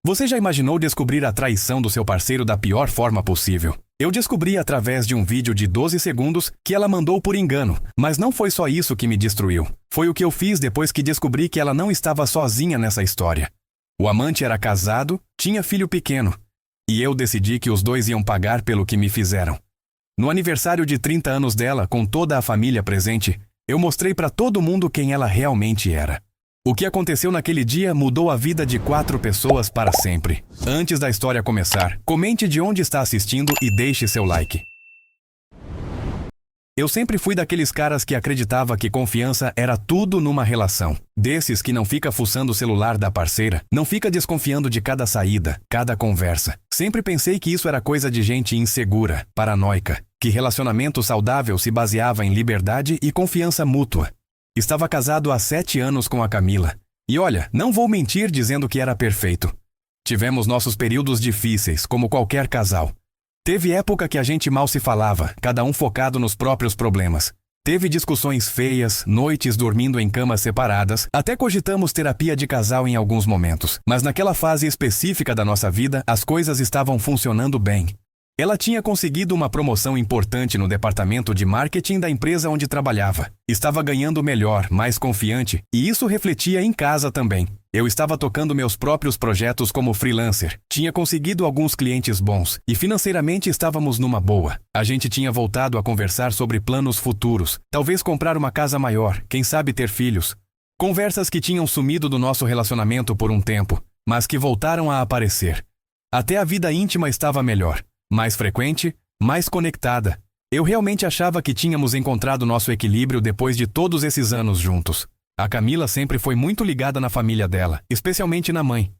Você já imaginou descobrir a traição do seu parceiro da pior forma possível? Eu descobri através de um vídeo de 12 segundos que ela mandou por engano, mas não foi só isso que me destruiu. Foi o que eu fiz depois que descobri que ela não estava sozinha nessa história. O amante era casado, tinha filho pequeno, e eu decidi que os dois iam pagar pelo que me fizeram. No aniversário de 30 anos dela, com toda a família presente, eu mostrei para todo mundo quem ela realmente era. O que aconteceu naquele dia mudou a vida de 4 pessoas para sempre. Antes da história começar, comente de onde está assistindo e deixe seu like. Eu sempre fui daqueles caras que acreditava que confiança era tudo numa relação. Desses que não fica fuçando o celular da parceira, não fica desconfiando de cada saída, cada conversa. Sempre pensei que isso era coisa de gente insegura, paranoica, que relacionamento saudável se baseava em liberdade e confiança mútua. Estava casado há 7 anos com a Camila. E olha, não vou mentir dizendo que era perfeito. Tivemos nossos períodos difíceis, como qualquer casal. Teve época que a gente mal se falava, cada um focado nos próprios problemas. Teve discussões feias, noites dormindo em camas separadas, até cogitamos terapia de casal em alguns momentos. Mas naquela fase específica da nossa vida, as coisas estavam funcionando bem. Ela tinha conseguido uma promoção importante no departamento de marketing da empresa onde trabalhava. Estava ganhando melhor, mais confiante, e isso refletia em casa também. Eu estava tocando meus próprios projetos como freelancer, tinha conseguido alguns clientes bons, e financeiramente estávamos numa boa. A gente tinha voltado a conversar sobre planos futuros, talvez comprar uma casa maior, quem sabe ter filhos. Conversas que tinham sumido do nosso relacionamento por um tempo, mas que voltaram a aparecer. Até a vida íntima estava melhor. Mais frequente, mais conectada. Eu realmente achava que tínhamos encontrado nosso equilíbrio depois de todos esses anos juntos. A Camila sempre foi muito ligada na família dela, especialmente na mãe.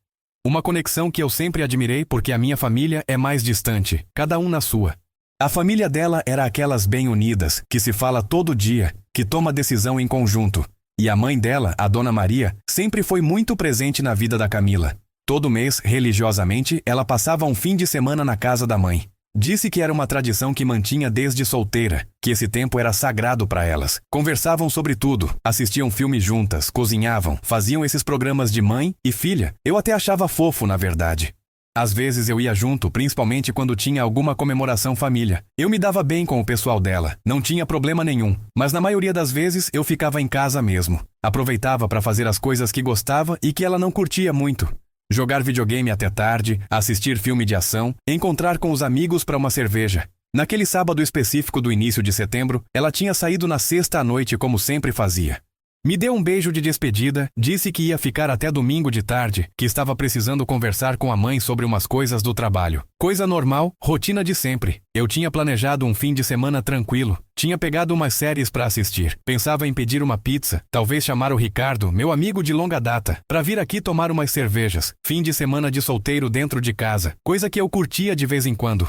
Uma conexão que eu sempre admirei porque a minha família é mais distante, cada um na sua. A família dela era aquelas bem unidas, que se fala todo dia, que toma decisão em conjunto. E a mãe dela, a Dona Maria, sempre foi muito presente na vida da Camila. Todo mês, religiosamente, ela passava um fim de semana na casa da mãe. Disse que era uma tradição que mantinha desde solteira, que esse tempo era sagrado para elas. Conversavam sobre tudo, assistiam filmes juntas, cozinhavam, faziam esses programas de mãe e filha. Eu até achava fofo, na verdade. Às vezes eu ia junto, principalmente quando tinha alguma comemoração família. Eu me dava bem com o pessoal dela, não tinha problema nenhum, mas na maioria das vezes eu ficava em casa mesmo. Aproveitava para fazer as coisas que gostava e que ela não curtia muito. Jogar videogame até tarde, assistir filme de ação, encontrar com os amigos para uma cerveja. Naquele sábado específico do início de setembro, ela tinha saído na sexta à noite como sempre fazia. Me deu um beijo de despedida, disse que ia ficar até domingo de tarde, que estava precisando conversar com a mãe sobre umas coisas do trabalho. Coisa normal, rotina de sempre. Eu tinha planejado um fim de semana tranquilo. Tinha pegado umas séries para assistir. Pensava em pedir uma pizza, talvez chamar o Ricardo, meu amigo de longa data, para vir aqui tomar umas cervejas. Fim de semana de solteiro dentro de casa, coisa que eu curtia de vez em quando.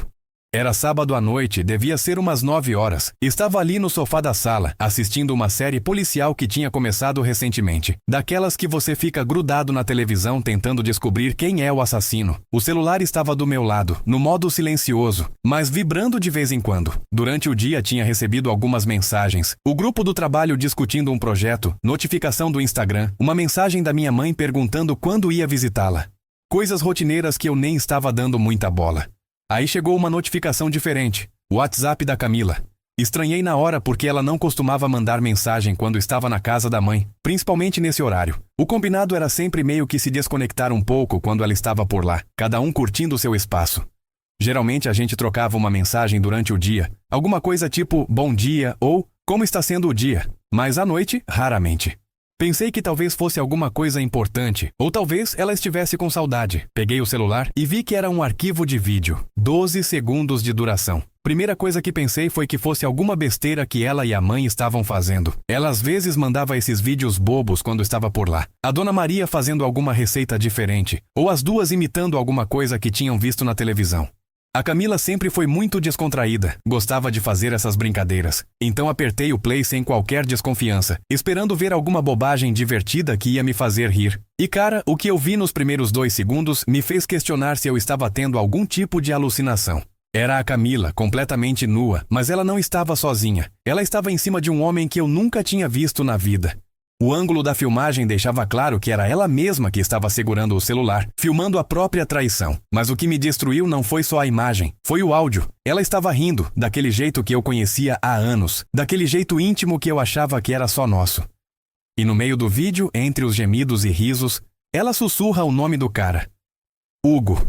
Era sábado à noite, devia ser umas 9 horas. Estava ali no sofá da sala, assistindo uma série policial que tinha começado recentemente. Daquelas que você fica grudado na televisão tentando descobrir quem é o assassino. O celular estava do meu lado, no modo silencioso, mas vibrando de vez em quando. Durante o dia tinha recebido algumas mensagens. O grupo do trabalho discutindo um projeto, notificação do Instagram, uma mensagem da minha mãe perguntando quando ia visitá-la. Coisas rotineiras que eu nem estava dando muita bola. Aí chegou uma notificação diferente, o WhatsApp da Camila. Estranhei na hora porque ela não costumava mandar mensagem quando estava na casa da mãe, principalmente nesse horário. O combinado era sempre meio que se desconectar um pouco quando ela estava por lá, cada um curtindo seu espaço. Geralmente a gente trocava uma mensagem durante o dia, alguma coisa tipo bom dia ou como está sendo o dia, mas à noite, raramente. Pensei que talvez fosse alguma coisa importante, ou talvez ela estivesse com saudade. Peguei o celular e vi que era um arquivo de vídeo, 12 segundos de duração. Primeira coisa que pensei foi que fosse alguma besteira que ela e a mãe estavam fazendo. Ela às vezes mandava esses vídeos bobos quando estava por lá. A Dona Maria fazendo alguma receita diferente, ou as duas imitando alguma coisa que tinham visto na televisão. A Camila sempre foi muito descontraída, gostava de fazer essas brincadeiras. Então apertei o play sem qualquer desconfiança, esperando ver alguma bobagem divertida que ia me fazer rir. E cara, o que eu vi nos primeiros 2 segundos me fez questionar se eu estava tendo algum tipo de alucinação. Era a Camila, completamente nua, mas ela não estava sozinha. Ela estava em cima de um homem que eu nunca tinha visto na vida. O ângulo da filmagem deixava claro que era ela mesma que estava segurando o celular, filmando a própria traição. Mas o que me destruiu não foi só a imagem, foi o áudio. Ela estava rindo, daquele jeito que eu conhecia há anos, daquele jeito íntimo que eu achava que era só nosso. E no meio do vídeo, entre os gemidos e risos, ela sussurra o nome do cara. Hugo.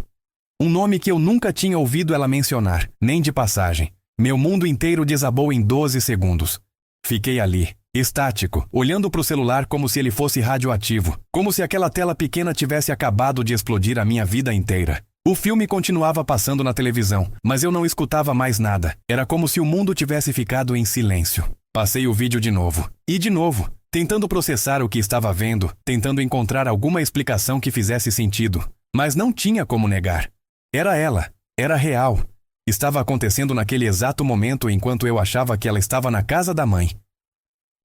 Um nome que eu nunca tinha ouvido ela mencionar, nem de passagem. Meu mundo inteiro desabou em 12 segundos. Fiquei ali, estático, olhando para o celular como se ele fosse radioativo, como se aquela tela pequena tivesse acabado de explodir a minha vida inteira. O filme continuava passando na televisão, mas eu não escutava mais nada. Era como se o mundo tivesse ficado em silêncio. Passei o vídeo de novo. E de novo, tentando processar o que estava vendo, tentando encontrar alguma explicação que fizesse sentido. Mas não tinha como negar. Era ela. Era real. Estava acontecendo naquele exato momento enquanto eu achava que ela estava na casa da mãe.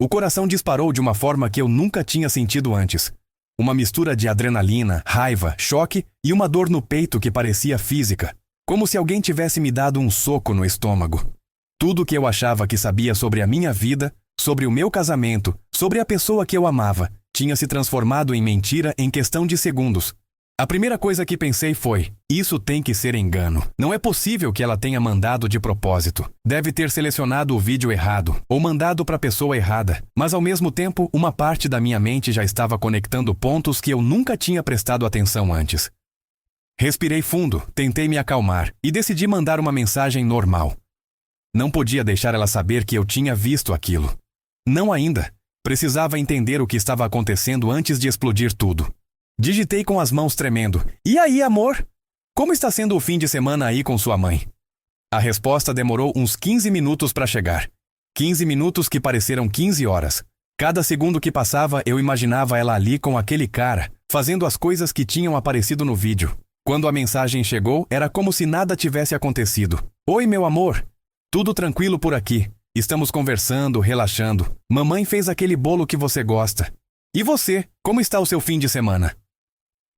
O coração disparou de uma forma que eu nunca tinha sentido antes. Uma mistura de adrenalina, raiva, choque e uma dor no peito que parecia física, como se alguém tivesse me dado um soco no estômago. Tudo que eu achava que sabia sobre a minha vida, sobre o meu casamento, sobre a pessoa que eu amava, tinha se transformado em mentira em questão de segundos. A primeira coisa que pensei foi, isso tem que ser engano. Não é possível que ela tenha mandado de propósito. Deve ter selecionado o vídeo errado, ou mandado para a pessoa errada. Mas ao mesmo tempo, uma parte da minha mente já estava conectando pontos que eu nunca tinha prestado atenção antes. Respirei fundo, tentei me acalmar, e decidi mandar uma mensagem normal. Não podia deixar ela saber que eu tinha visto aquilo. Não ainda. Precisava entender o que estava acontecendo antes de explodir tudo. Digitei com as mãos tremendo. E aí, amor? Como está sendo o fim de semana aí com sua mãe? A resposta demorou uns 15 minutos para chegar. 15 minutos que pareceram 15 horas. Cada segundo que passava, eu imaginava ela ali com aquele cara, fazendo as coisas que tinham aparecido no vídeo. Quando a mensagem chegou, era como se nada tivesse acontecido. Oi, meu amor. Tudo tranquilo por aqui. Estamos conversando, relaxando. Mamãe fez aquele bolo que você gosta. E você, como está o seu fim de semana?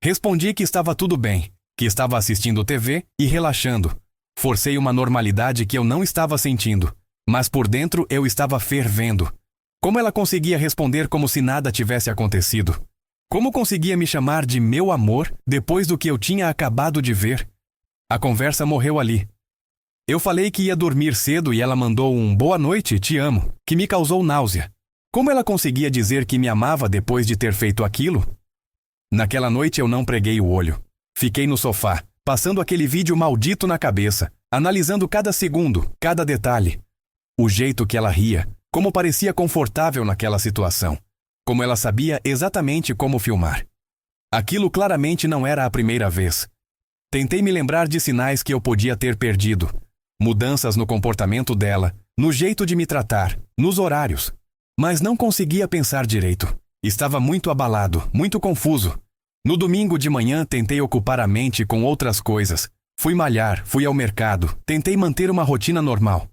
Respondi que estava tudo bem, que estava assistindo TV e relaxando. Forcei uma normalidade que eu não estava sentindo, mas por dentro eu estava fervendo. Como ela conseguia responder como se nada tivesse acontecido? Como conseguia me chamar de meu amor depois do que eu tinha acabado de ver? A conversa morreu ali. Eu falei que ia dormir cedo e ela mandou um boa noite, te amo, que me causou náusea. Como ela conseguia dizer que me amava depois de ter feito aquilo? Naquela noite eu não preguei o olho. Fiquei no sofá, passando aquele vídeo maldito na cabeça, analisando cada segundo, cada detalhe. O jeito que ela ria, como parecia confortável naquela situação. Como ela sabia exatamente como filmar. Aquilo claramente não era a primeira vez. Tentei me lembrar de sinais que eu podia ter perdido. Mudanças no comportamento dela, no jeito de me tratar, nos horários. Mas não conseguia pensar direito. Estava muito abalado, muito confuso. No domingo de manhã tentei ocupar a mente com outras coisas. Fui malhar, fui ao mercado, tentei manter uma rotina normal.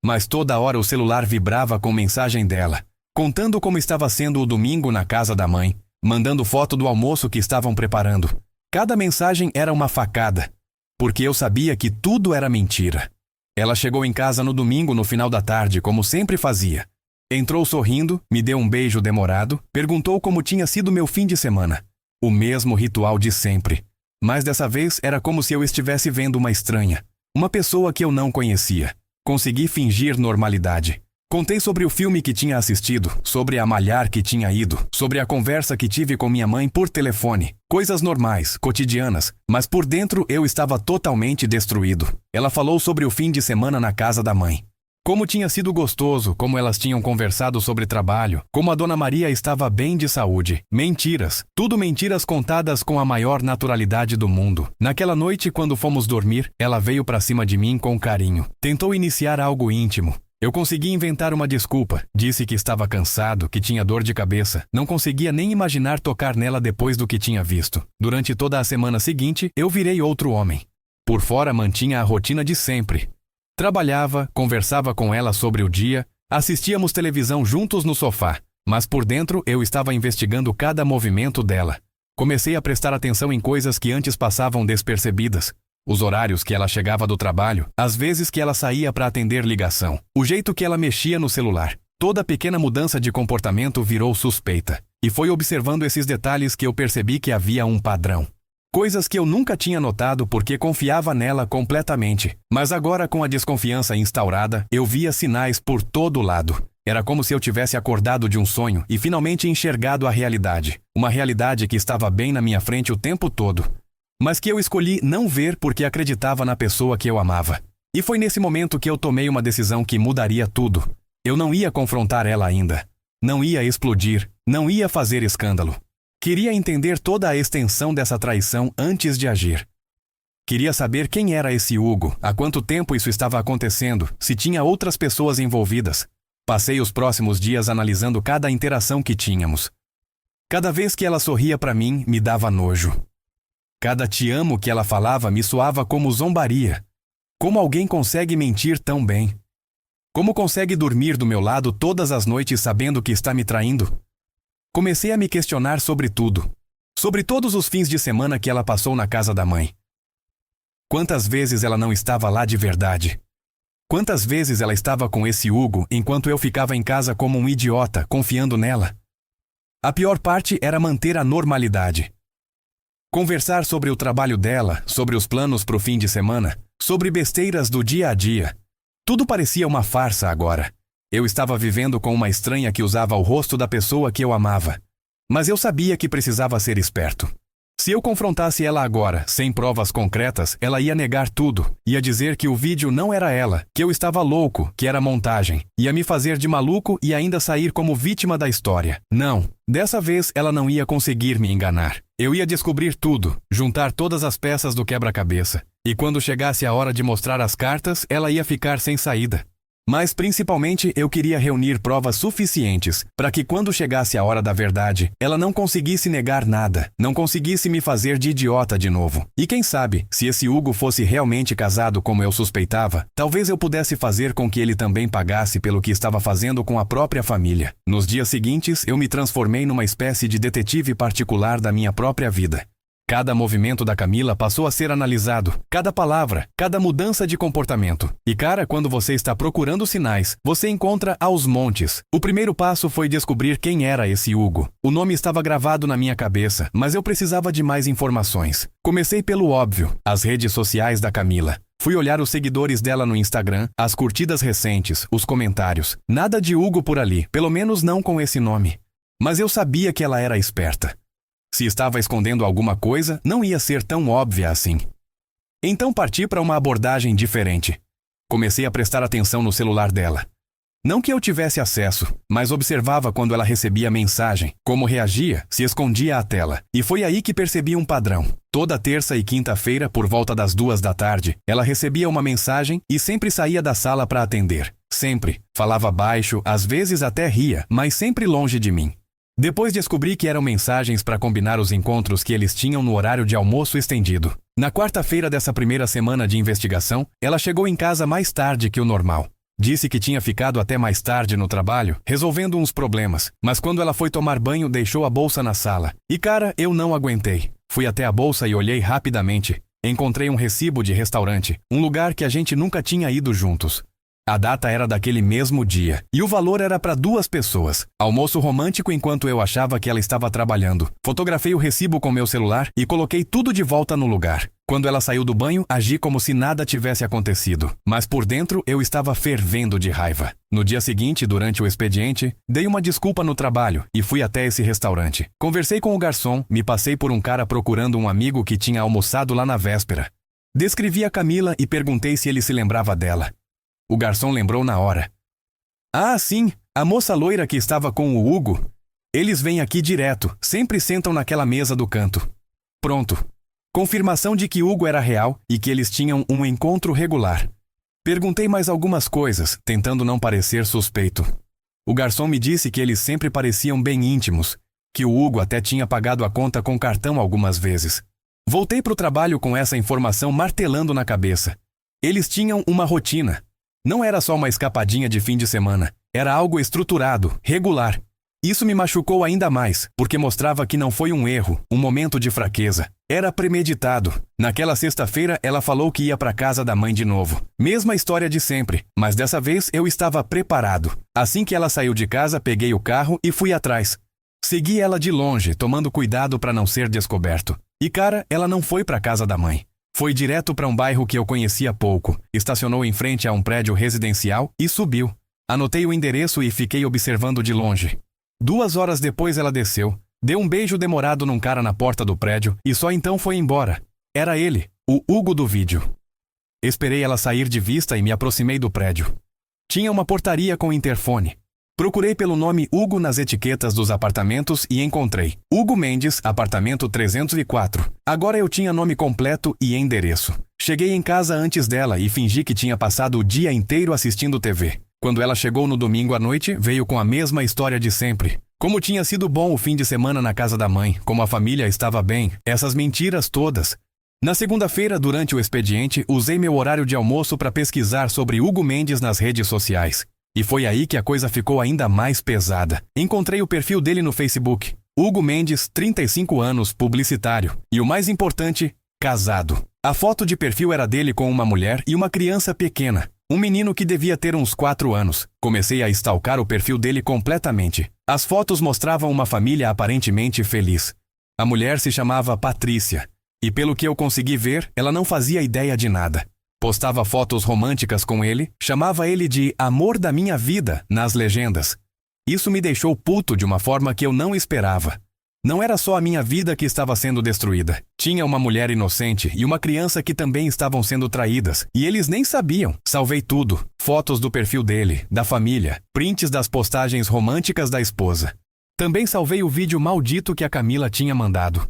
Mas toda hora o celular vibrava com mensagem dela, contando como estava sendo o domingo na casa da mãe, mandando foto do almoço que estavam preparando. Cada mensagem era uma facada, porque eu sabia que tudo era mentira. Ela chegou em casa no domingo no final da tarde, como sempre fazia. Entrou sorrindo, me deu um beijo demorado, perguntou como tinha sido meu fim de semana. O mesmo ritual de sempre. Mas dessa vez era como se eu estivesse vendo uma estranha. Uma pessoa que eu não conhecia. Consegui fingir normalidade. Contei sobre o filme que tinha assistido, sobre a malhar que tinha ido, sobre a conversa que tive com minha mãe por telefone. Coisas normais, cotidianas, mas por dentro eu estava totalmente destruído. Ela falou sobre o fim de semana na casa da mãe. Como tinha sido gostoso, como elas tinham conversado sobre trabalho, como a Dona Maria estava bem de saúde. Mentiras. Tudo mentiras contadas com a maior naturalidade do mundo. Naquela noite, quando fomos dormir, ela veio para cima de mim com carinho. Tentou iniciar algo íntimo. Eu consegui inventar uma desculpa. Disse que estava cansado, que tinha dor de cabeça. Não conseguia nem imaginar tocar nela depois do que tinha visto. Durante toda a semana seguinte, eu virei outro homem. Por fora, mantinha a rotina de sempre. Trabalhava, conversava com ela sobre o dia, assistíamos televisão juntos no sofá, mas por dentro eu estava investigando cada movimento dela. Comecei a prestar atenção em coisas que antes passavam despercebidas. Os horários que ela chegava do trabalho, as vezes que ela saía para atender ligação, o jeito que ela mexia no celular. Toda pequena mudança de comportamento virou suspeita, e foi observando esses detalhes que eu percebi que havia um padrão. Coisas que eu nunca tinha notado porque confiava nela completamente, mas agora com a desconfiança instaurada, eu via sinais por todo lado. Era como se eu tivesse acordado de um sonho e finalmente enxergado a realidade. Uma realidade que estava bem na minha frente o tempo todo, mas que eu escolhi não ver porque acreditava na pessoa que eu amava. E foi nesse momento que eu tomei uma decisão que mudaria tudo. Eu não ia confrontar ela ainda. Não ia explodir, não ia fazer escândalo. Queria entender toda a extensão dessa traição antes de agir. Queria saber quem era esse Hugo, há quanto tempo isso estava acontecendo, se tinha outras pessoas envolvidas. Passei os próximos dias analisando cada interação que tínhamos. Cada vez que ela sorria para mim, me dava nojo. Cada te amo que ela falava me soava como zombaria. Como alguém consegue mentir tão bem? Como consegue dormir do meu lado todas as noites sabendo que está me traindo? Comecei a me questionar sobre tudo. Sobre todos os fins de semana que ela passou na casa da mãe. Quantas vezes ela não estava lá de verdade? Quantas vezes ela estava com esse Hugo enquanto eu ficava em casa como um idiota, confiando nela? A pior parte era manter a normalidade. Conversar sobre o trabalho dela, sobre os planos para o fim de semana, sobre besteiras do dia a dia. Tudo parecia uma farsa agora. Eu estava vivendo com uma estranha que usava o rosto da pessoa que eu amava. Mas eu sabia que precisava ser esperto. Se eu confrontasse ela agora, sem provas concretas, ela ia negar tudo. Ia dizer que o vídeo não era ela, que eu estava louco, que era montagem. Ia me fazer de maluco e ainda sair como vítima da história. Não, dessa vez ela não ia conseguir me enganar. Eu ia descobrir tudo, juntar todas as peças do quebra-cabeça. E quando chegasse a hora de mostrar as cartas, ela ia ficar sem saída. Mas principalmente eu queria reunir provas suficientes para que quando chegasse a hora da verdade, ela não conseguisse negar nada, não conseguisse me fazer de idiota de novo. E quem sabe, se esse Hugo fosse realmente casado como eu suspeitava, talvez eu pudesse fazer com que ele também pagasse pelo que estava fazendo com a própria família. Nos dias seguintes, eu me transformei numa espécie de detetive particular da minha própria vida. Cada movimento da Camila passou a ser analisado, cada palavra, cada mudança de comportamento. E cara, quando você está procurando sinais, você encontra aos montes. O primeiro passo foi descobrir quem era esse Hugo. O nome estava gravado na minha cabeça, mas eu precisava de mais informações. Comecei pelo óbvio, as redes sociais da Camila. Fui olhar os seguidores dela no Instagram, as curtidas recentes, os comentários. Nada de Hugo por ali, pelo menos não com esse nome. Mas eu sabia que ela era esperta. Se estava escondendo alguma coisa, não ia ser tão óbvia assim. Então parti para uma abordagem diferente. Comecei a prestar atenção no celular dela. Não que eu tivesse acesso, mas observava quando ela recebia mensagem, como reagia, se escondia à tela. E foi aí que percebi um padrão. Toda terça e quinta-feira, por volta das 2 da tarde, ela recebia uma mensagem e sempre saía da sala para atender. Sempre. Falava baixo, às vezes até ria, mas sempre longe de mim. Depois descobri que eram mensagens para combinar os encontros que eles tinham no horário de almoço estendido. Na quarta-feira dessa primeira semana de investigação, ela chegou em casa mais tarde que o normal. Disse que tinha ficado até mais tarde no trabalho, resolvendo uns problemas, mas quando ela foi tomar banho, deixou a bolsa na sala. E cara, eu não aguentei. Fui até a bolsa e olhei rapidamente. Encontrei um recibo de restaurante, um lugar que a gente nunca tinha ido juntos. A data era daquele mesmo dia, e o valor era para 2 pessoas. Almoço romântico enquanto eu achava que ela estava trabalhando. Fotografei o recibo com meu celular e coloquei tudo de volta no lugar. Quando ela saiu do banho, agi como se nada tivesse acontecido. Mas por dentro, eu estava fervendo de raiva. No dia seguinte, durante o expediente, dei uma desculpa no trabalho e fui até esse restaurante. Conversei com o garçom, me passei por um cara procurando um amigo que tinha almoçado lá na véspera. Descrevi a Camila e perguntei se ele se lembrava dela. O garçom lembrou na hora. Ah, sim, a moça loira que estava com o Hugo. Eles vêm aqui direto, sempre sentam naquela mesa do canto. Pronto. Confirmação de que Hugo era real e que eles tinham um encontro regular. Perguntei mais algumas coisas, tentando não parecer suspeito. O garçom me disse que eles sempre pareciam bem íntimos, que o Hugo até tinha pagado a conta com cartão algumas vezes. Voltei para o trabalho com essa informação martelando na cabeça. Eles tinham uma rotina. Não era só uma escapadinha de fim de semana. Era algo estruturado, regular. Isso me machucou ainda mais, porque mostrava que não foi um erro, um momento de fraqueza. Era premeditado. Naquela sexta-feira, ela falou que ia para casa da mãe de novo. Mesma história de sempre, mas dessa vez eu estava preparado. Assim que ela saiu de casa, peguei o carro e fui atrás. Segui ela de longe, tomando cuidado para não ser descoberto. E cara, ela não foi para casa da mãe. Foi direto para um bairro que eu conhecia pouco, estacionou em frente a um prédio residencial e subiu. Anotei o endereço e fiquei observando de longe. 2 horas depois ela desceu, deu um beijo demorado num cara na porta do prédio e só então foi embora. Era ele, o Hugo do vídeo. Esperei ela sair de vista e me aproximei do prédio. Tinha uma portaria com interfone. Procurei pelo nome Hugo nas etiquetas dos apartamentos e encontrei. Hugo Mendes, apartamento 304. Agora eu tinha nome completo e endereço. Cheguei em casa antes dela e fingi que tinha passado o dia inteiro assistindo TV. Quando ela chegou no domingo à noite, veio com a mesma história de sempre. Como tinha sido bom o fim de semana na casa da mãe, como a família estava bem, essas mentiras todas. Na segunda-feira, durante o expediente, usei meu horário de almoço para pesquisar sobre Hugo Mendes nas redes sociais. E foi aí que a coisa ficou ainda mais pesada. Encontrei o perfil dele no Facebook. Hugo Mendes, 35 anos, publicitário. E o mais importante, casado. A foto de perfil era dele com uma mulher e uma criança pequena. Um menino que devia ter uns 4 anos. Comecei a stalkar o perfil dele completamente. As fotos mostravam uma família aparentemente feliz. A mulher se chamava Patrícia. E pelo que eu consegui ver, ela não fazia ideia de nada. Postava fotos românticas com ele, chamava ele de amor da minha vida nas legendas. Isso me deixou puto de uma forma que eu não esperava. Não era só a minha vida que estava sendo destruída. Tinha uma mulher inocente e uma criança que também estavam sendo traídas. E eles nem sabiam. Salvei tudo. Fotos do perfil dele, da família, prints das postagens românticas da esposa. Também salvei o vídeo maldito que a Camila tinha mandado.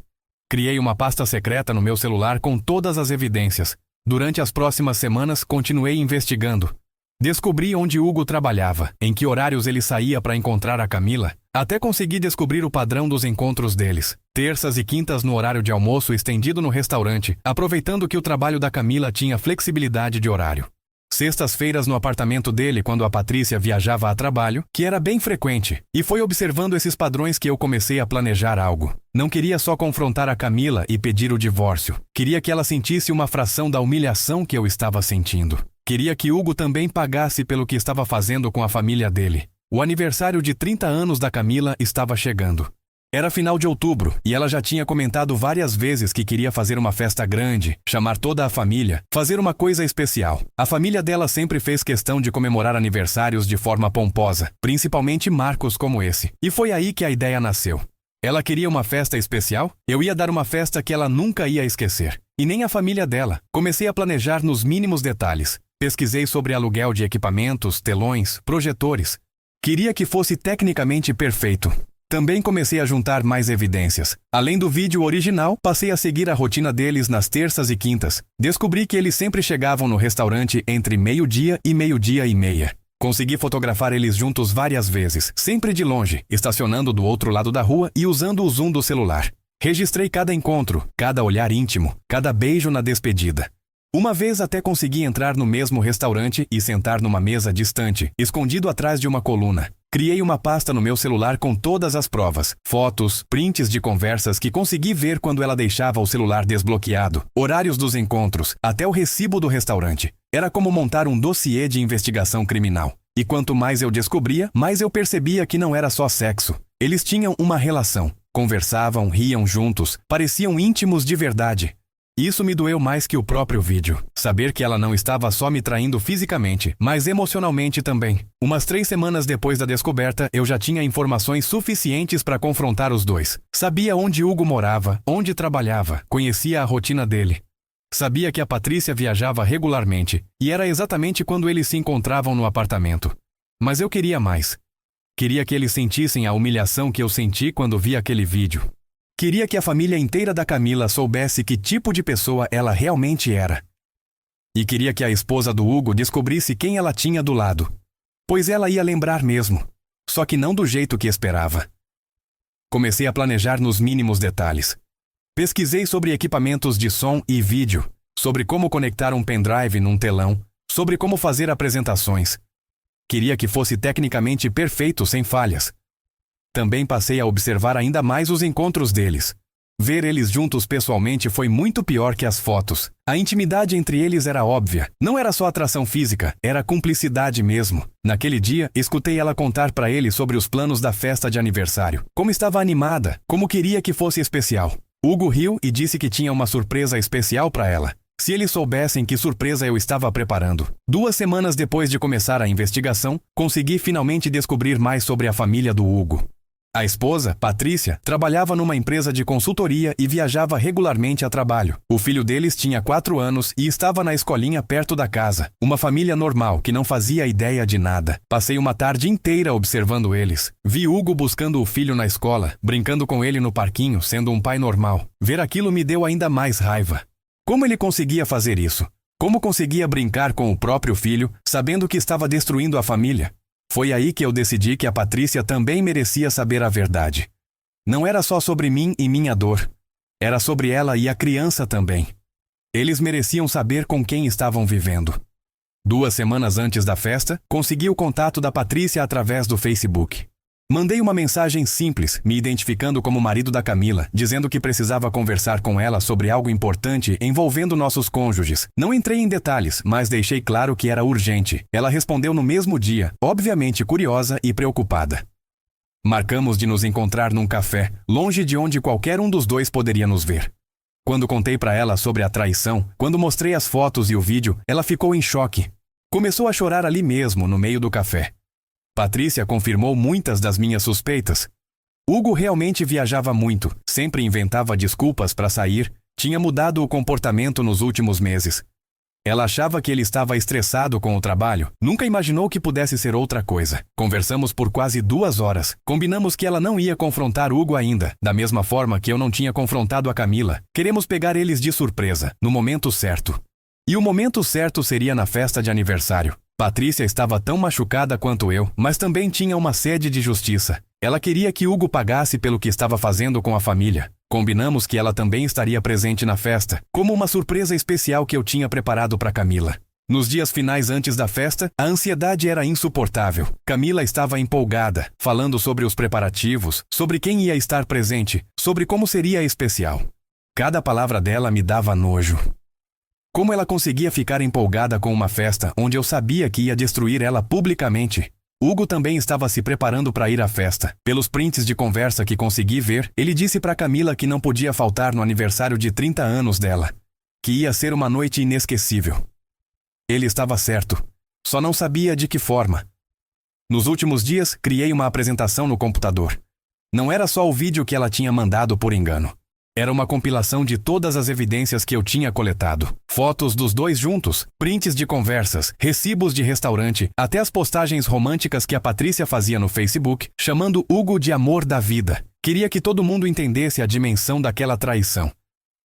Criei uma pasta secreta no meu celular com todas as evidências. Durante as próximas semanas, continuei investigando. Descobri onde Hugo trabalhava, em que horários ele saía para encontrar a Camila. Até consegui descobrir o padrão dos encontros deles. Terças e quintas no horário de almoço estendido no restaurante, aproveitando que o trabalho da Camila tinha flexibilidade de horário. Sextas-feiras no apartamento dele quando a Patrícia viajava a trabalho, que era bem frequente, e foi observando esses padrões que eu comecei a planejar algo. Não queria só confrontar a Camila e pedir o divórcio. Queria que ela sentisse uma fração da humilhação que eu estava sentindo. Queria que Hugo também pagasse pelo que estava fazendo com a família dele. O aniversário de 30 anos da Camila estava chegando. Era final de outubro e ela já tinha comentado várias vezes que queria fazer uma festa grande, chamar toda a família, fazer uma coisa especial. A família dela sempre fez questão de comemorar aniversários de forma pomposa, principalmente marcos como esse. E foi aí que a ideia nasceu. Ela queria uma festa especial? Eu ia dar uma festa que ela nunca ia esquecer. E nem a família dela. Comecei a planejar nos mínimos detalhes. Pesquisei sobre aluguel de equipamentos, telões, projetores. Queria que fosse tecnicamente perfeito. Também comecei a juntar mais evidências. Além do vídeo original, passei a seguir a rotina deles nas terças e quintas. Descobri que eles sempre chegavam no restaurante entre meio-dia e meio-dia e meia. Consegui fotografar eles juntos várias vezes, sempre de longe, estacionando do outro lado da rua e usando o zoom do celular. Registrei cada encontro, cada olhar íntimo, cada beijo na despedida. Uma vez até consegui entrar no mesmo restaurante e sentar numa mesa distante, escondido atrás de uma coluna. Criei uma pasta no meu celular com todas as provas, fotos, prints de conversas que consegui ver quando ela deixava o celular desbloqueado, horários dos encontros, até o recibo do restaurante. Era como montar um dossiê de investigação criminal. E quanto mais eu descobria, mais eu percebia que não era só sexo. Eles tinham uma relação. Conversavam, riam juntos, pareciam íntimos de verdade. Isso me doeu mais que o próprio vídeo. Saber que ela não estava só me traindo fisicamente, mas emocionalmente também. Umas 3 semanas depois da descoberta, eu já tinha informações suficientes para confrontar os dois. Sabia onde Hugo morava, onde trabalhava, conhecia a rotina dele. Sabia que a Patrícia viajava regularmente, e era exatamente quando eles se encontravam no apartamento. Mas eu queria mais. Queria que eles sentissem a humilhação que eu senti quando vi aquele vídeo. Queria que a família inteira da Camila soubesse que tipo de pessoa ela realmente era. E queria que a esposa do Hugo descobrisse quem ela tinha do lado. Pois ela ia lembrar mesmo. Só que não do jeito que esperava. Comecei a planejar nos mínimos detalhes. Pesquisei sobre equipamentos de som e vídeo, sobre como conectar um pendrive num telão, sobre como fazer apresentações. Queria que fosse tecnicamente perfeito sem falhas. Também passei a observar ainda mais os encontros deles. Ver eles juntos pessoalmente foi muito pior que as fotos. A intimidade entre eles era óbvia. Não era só atração física, era cumplicidade mesmo. Naquele dia, escutei ela contar para ele sobre os planos da festa de aniversário. Como estava animada, como queria que fosse especial. Hugo riu e disse que tinha uma surpresa especial para ela. Se eles soubessem que surpresa eu estava preparando. 2 semanas depois de começar a investigação, consegui finalmente descobrir mais sobre a família do Hugo. A esposa, Patrícia, trabalhava numa empresa de consultoria e viajava regularmente a trabalho. O filho deles tinha 4 anos e estava na escolinha perto da casa. Uma família normal que não fazia ideia de nada. Passei uma tarde inteira observando eles. Vi Hugo buscando o filho na escola, brincando com ele no parquinho, sendo um pai normal. Ver aquilo me deu ainda mais raiva. Como ele conseguia fazer isso? Como conseguia brincar com o próprio filho, sabendo que estava destruindo a família? Foi aí que eu decidi que a Patrícia também merecia saber a verdade. Não era só sobre mim e minha dor. Era sobre ela e a criança também. Eles mereciam saber com quem estavam vivendo. 2 semanas antes da festa, consegui o contato da Patrícia através do Facebook. Mandei uma mensagem simples, me identificando como marido da Camila, dizendo que precisava conversar com ela sobre algo importante envolvendo nossos cônjuges. Não entrei em detalhes, mas deixei claro que era urgente. Ela respondeu no mesmo dia, obviamente curiosa e preocupada. Marcamos de nos encontrar num café, longe de onde qualquer um dos dois poderia nos ver. Quando contei para ela sobre a traição, quando mostrei as fotos e o vídeo, ela ficou em choque. Começou a chorar ali mesmo, no meio do café. Patrícia confirmou muitas das minhas suspeitas. Hugo realmente viajava muito, sempre inventava desculpas para sair, tinha mudado o comportamento nos últimos meses. Ela achava que ele estava estressado com o trabalho, nunca imaginou que pudesse ser outra coisa. Conversamos por quase 2 horas. Combinamos que ela não ia confrontar Hugo ainda, da mesma forma que eu não tinha confrontado a Camila. Queremos pegar eles de surpresa, no momento certo. E o momento certo seria na festa de aniversário. Patrícia estava tão machucada quanto eu, mas também tinha uma sede de justiça. Ela queria que Hugo pagasse pelo que estava fazendo com a família. Combinamos que ela também estaria presente na festa, como uma surpresa especial que eu tinha preparado para Camila. Nos dias finais antes da festa, a ansiedade era insuportável. Camila estava empolgada, falando sobre os preparativos, sobre quem ia estar presente, sobre como seria especial. Cada palavra dela me dava nojo. Como ela conseguia ficar empolgada com uma festa onde eu sabia que ia destruir ela publicamente? Hugo também estava se preparando para ir à festa. Pelos prints de conversa que consegui ver, ele disse para Camila que não podia faltar no aniversário de 30 anos dela. Que ia ser uma noite inesquecível. Ele estava certo. Só não sabia de que forma. Nos últimos dias, criei uma apresentação no computador. Não era só o vídeo que ela tinha mandado por engano. Era uma compilação de todas as evidências que eu tinha coletado. Fotos dos dois juntos, prints de conversas, recibos de restaurante, até as postagens românticas que a Patrícia fazia no Facebook, chamando Hugo de amor da vida. Queria que todo mundo entendesse a dimensão daquela traição.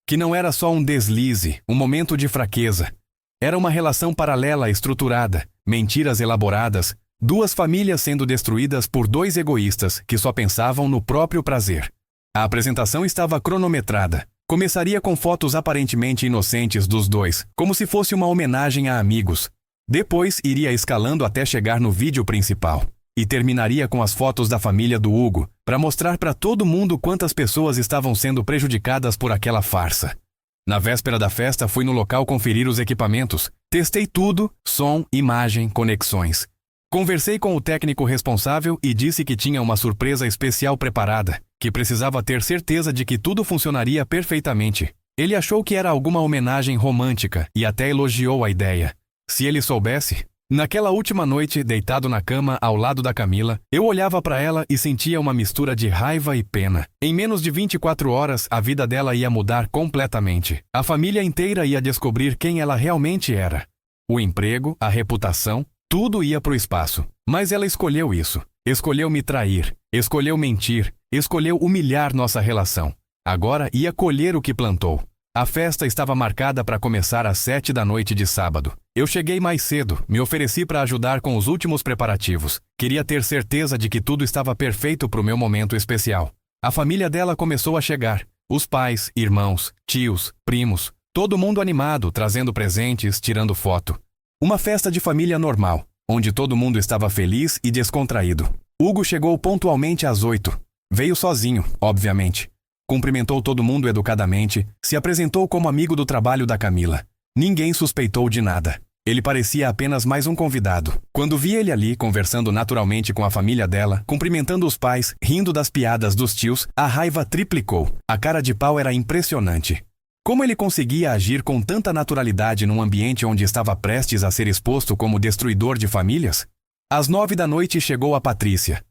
Que não era só um deslize, um momento de fraqueza. Era uma relação paralela estruturada, mentiras elaboradas, 2 famílias sendo destruídas por 2 egoístas que só pensavam no próprio prazer. A apresentação estava cronometrada. Começaria com fotos aparentemente inocentes dos dois, como se fosse uma homenagem a amigos. Depois iria escalando até chegar no vídeo principal. E terminaria com as fotos da família do Hugo, para mostrar para todo mundo quantas pessoas estavam sendo prejudicadas por aquela farsa. Na véspera da festa, fui no local conferir os equipamentos. Testei tudo, som, imagem, conexões. Conversei com o técnico responsável e disse que tinha uma surpresa especial preparada, que precisava ter certeza de que tudo funcionaria perfeitamente. Ele achou que era alguma homenagem romântica e até elogiou a ideia. Se ele soubesse... Naquela última noite, deitado na cama ao lado da Camila, eu olhava para ela e sentia uma mistura de raiva e pena. Em menos de 24 horas, a vida dela ia mudar completamente. A família inteira ia descobrir quem ela realmente era. O emprego, a reputação, tudo ia pro espaço. Mas ela escolheu isso. Escolheu me trair. Escolheu mentir. Escolheu humilhar nossa relação. Agora ia colher o que plantou. A festa estava marcada para começar às 7 da noite de sábado. Eu cheguei mais cedo, me ofereci para ajudar com os últimos preparativos. Queria ter certeza de que tudo estava perfeito para o meu momento especial. A família dela começou a chegar. Os pais, irmãos, tios, primos, todo mundo animado, trazendo presentes, tirando foto. Uma festa de família normal, onde todo mundo estava feliz e descontraído. Hugo chegou pontualmente às 8. Veio sozinho, obviamente. Cumprimentou todo mundo educadamente, se apresentou como amigo do trabalho da Camila. Ninguém suspeitou de nada. Ele parecia apenas mais um convidado. Quando vi ele ali, conversando naturalmente com a família dela, cumprimentando os pais, rindo das piadas dos tios, a raiva triplicou. A cara de pau era impressionante. Como ele conseguia agir com tanta naturalidade num ambiente onde estava prestes a ser exposto como destruidor de famílias? Às 9 da noite chegou a Patrícia.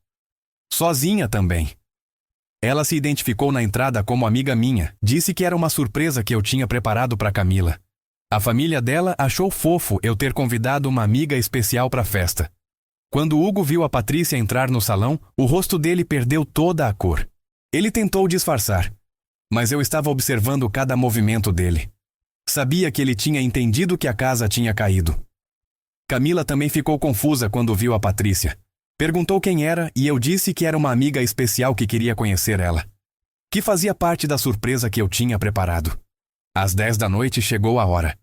Sozinha também. Ela se identificou na entrada como amiga minha, disse que era uma surpresa que eu tinha preparado para Camila. A família dela achou fofo eu ter convidado uma amiga especial para a festa. Quando Hugo viu a Patrícia entrar no salão, o rosto dele perdeu toda a cor. Ele tentou disfarçar, mas eu estava observando cada movimento dele. Sabia que ele tinha entendido que a casa tinha caído. Camila também ficou confusa quando viu a Patrícia. Perguntou quem era e eu disse que era uma amiga especial que queria conhecer ela, que fazia parte da surpresa que eu tinha preparado. Às 10 da noite chegou a hora.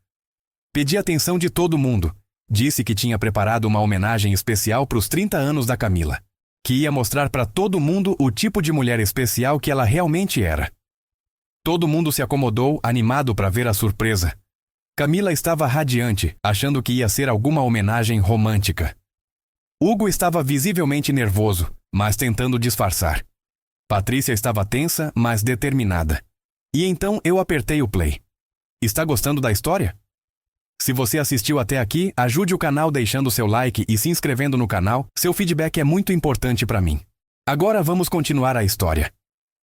Pedi a atenção de todo mundo. Disse que tinha preparado uma homenagem especial para os 30 anos da Camila, que ia mostrar para todo mundo o tipo de mulher especial que ela realmente era. Todo mundo se acomodou, animado para ver a surpresa. Camila estava radiante, achando que ia ser alguma homenagem romântica. Hugo estava visivelmente nervoso, mas tentando disfarçar. Patrícia estava tensa, mas determinada. E então eu apertei o play. Está gostando da história? Se você assistiu até aqui, ajude o canal deixando seu like e se inscrevendo no canal. Seu feedback é muito importante para mim. Agora vamos continuar a história.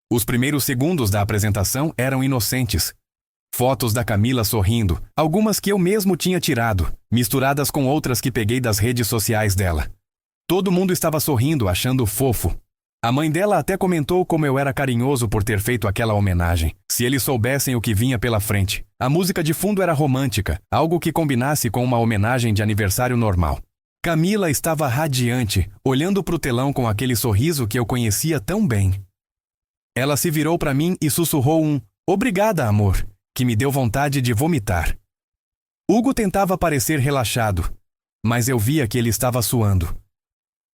Os primeiros segundos da apresentação eram inocentes. Fotos da Camila sorrindo, algumas que eu mesmo tinha tirado, misturadas com outras que peguei das redes sociais dela. Todo mundo estava sorrindo, achando fofo. A mãe dela até comentou como eu era carinhoso por ter feito aquela homenagem. Se eles soubessem o que vinha pela frente. A música de fundo era romântica, algo que combinasse com uma homenagem de aniversário normal. Camila estava radiante, olhando para o telão com aquele sorriso que eu conhecia tão bem. Ela se virou para mim e sussurrou um "Obrigada, amor", que me deu vontade de vomitar. Hugo tentava parecer relaxado, mas eu via que ele estava suando.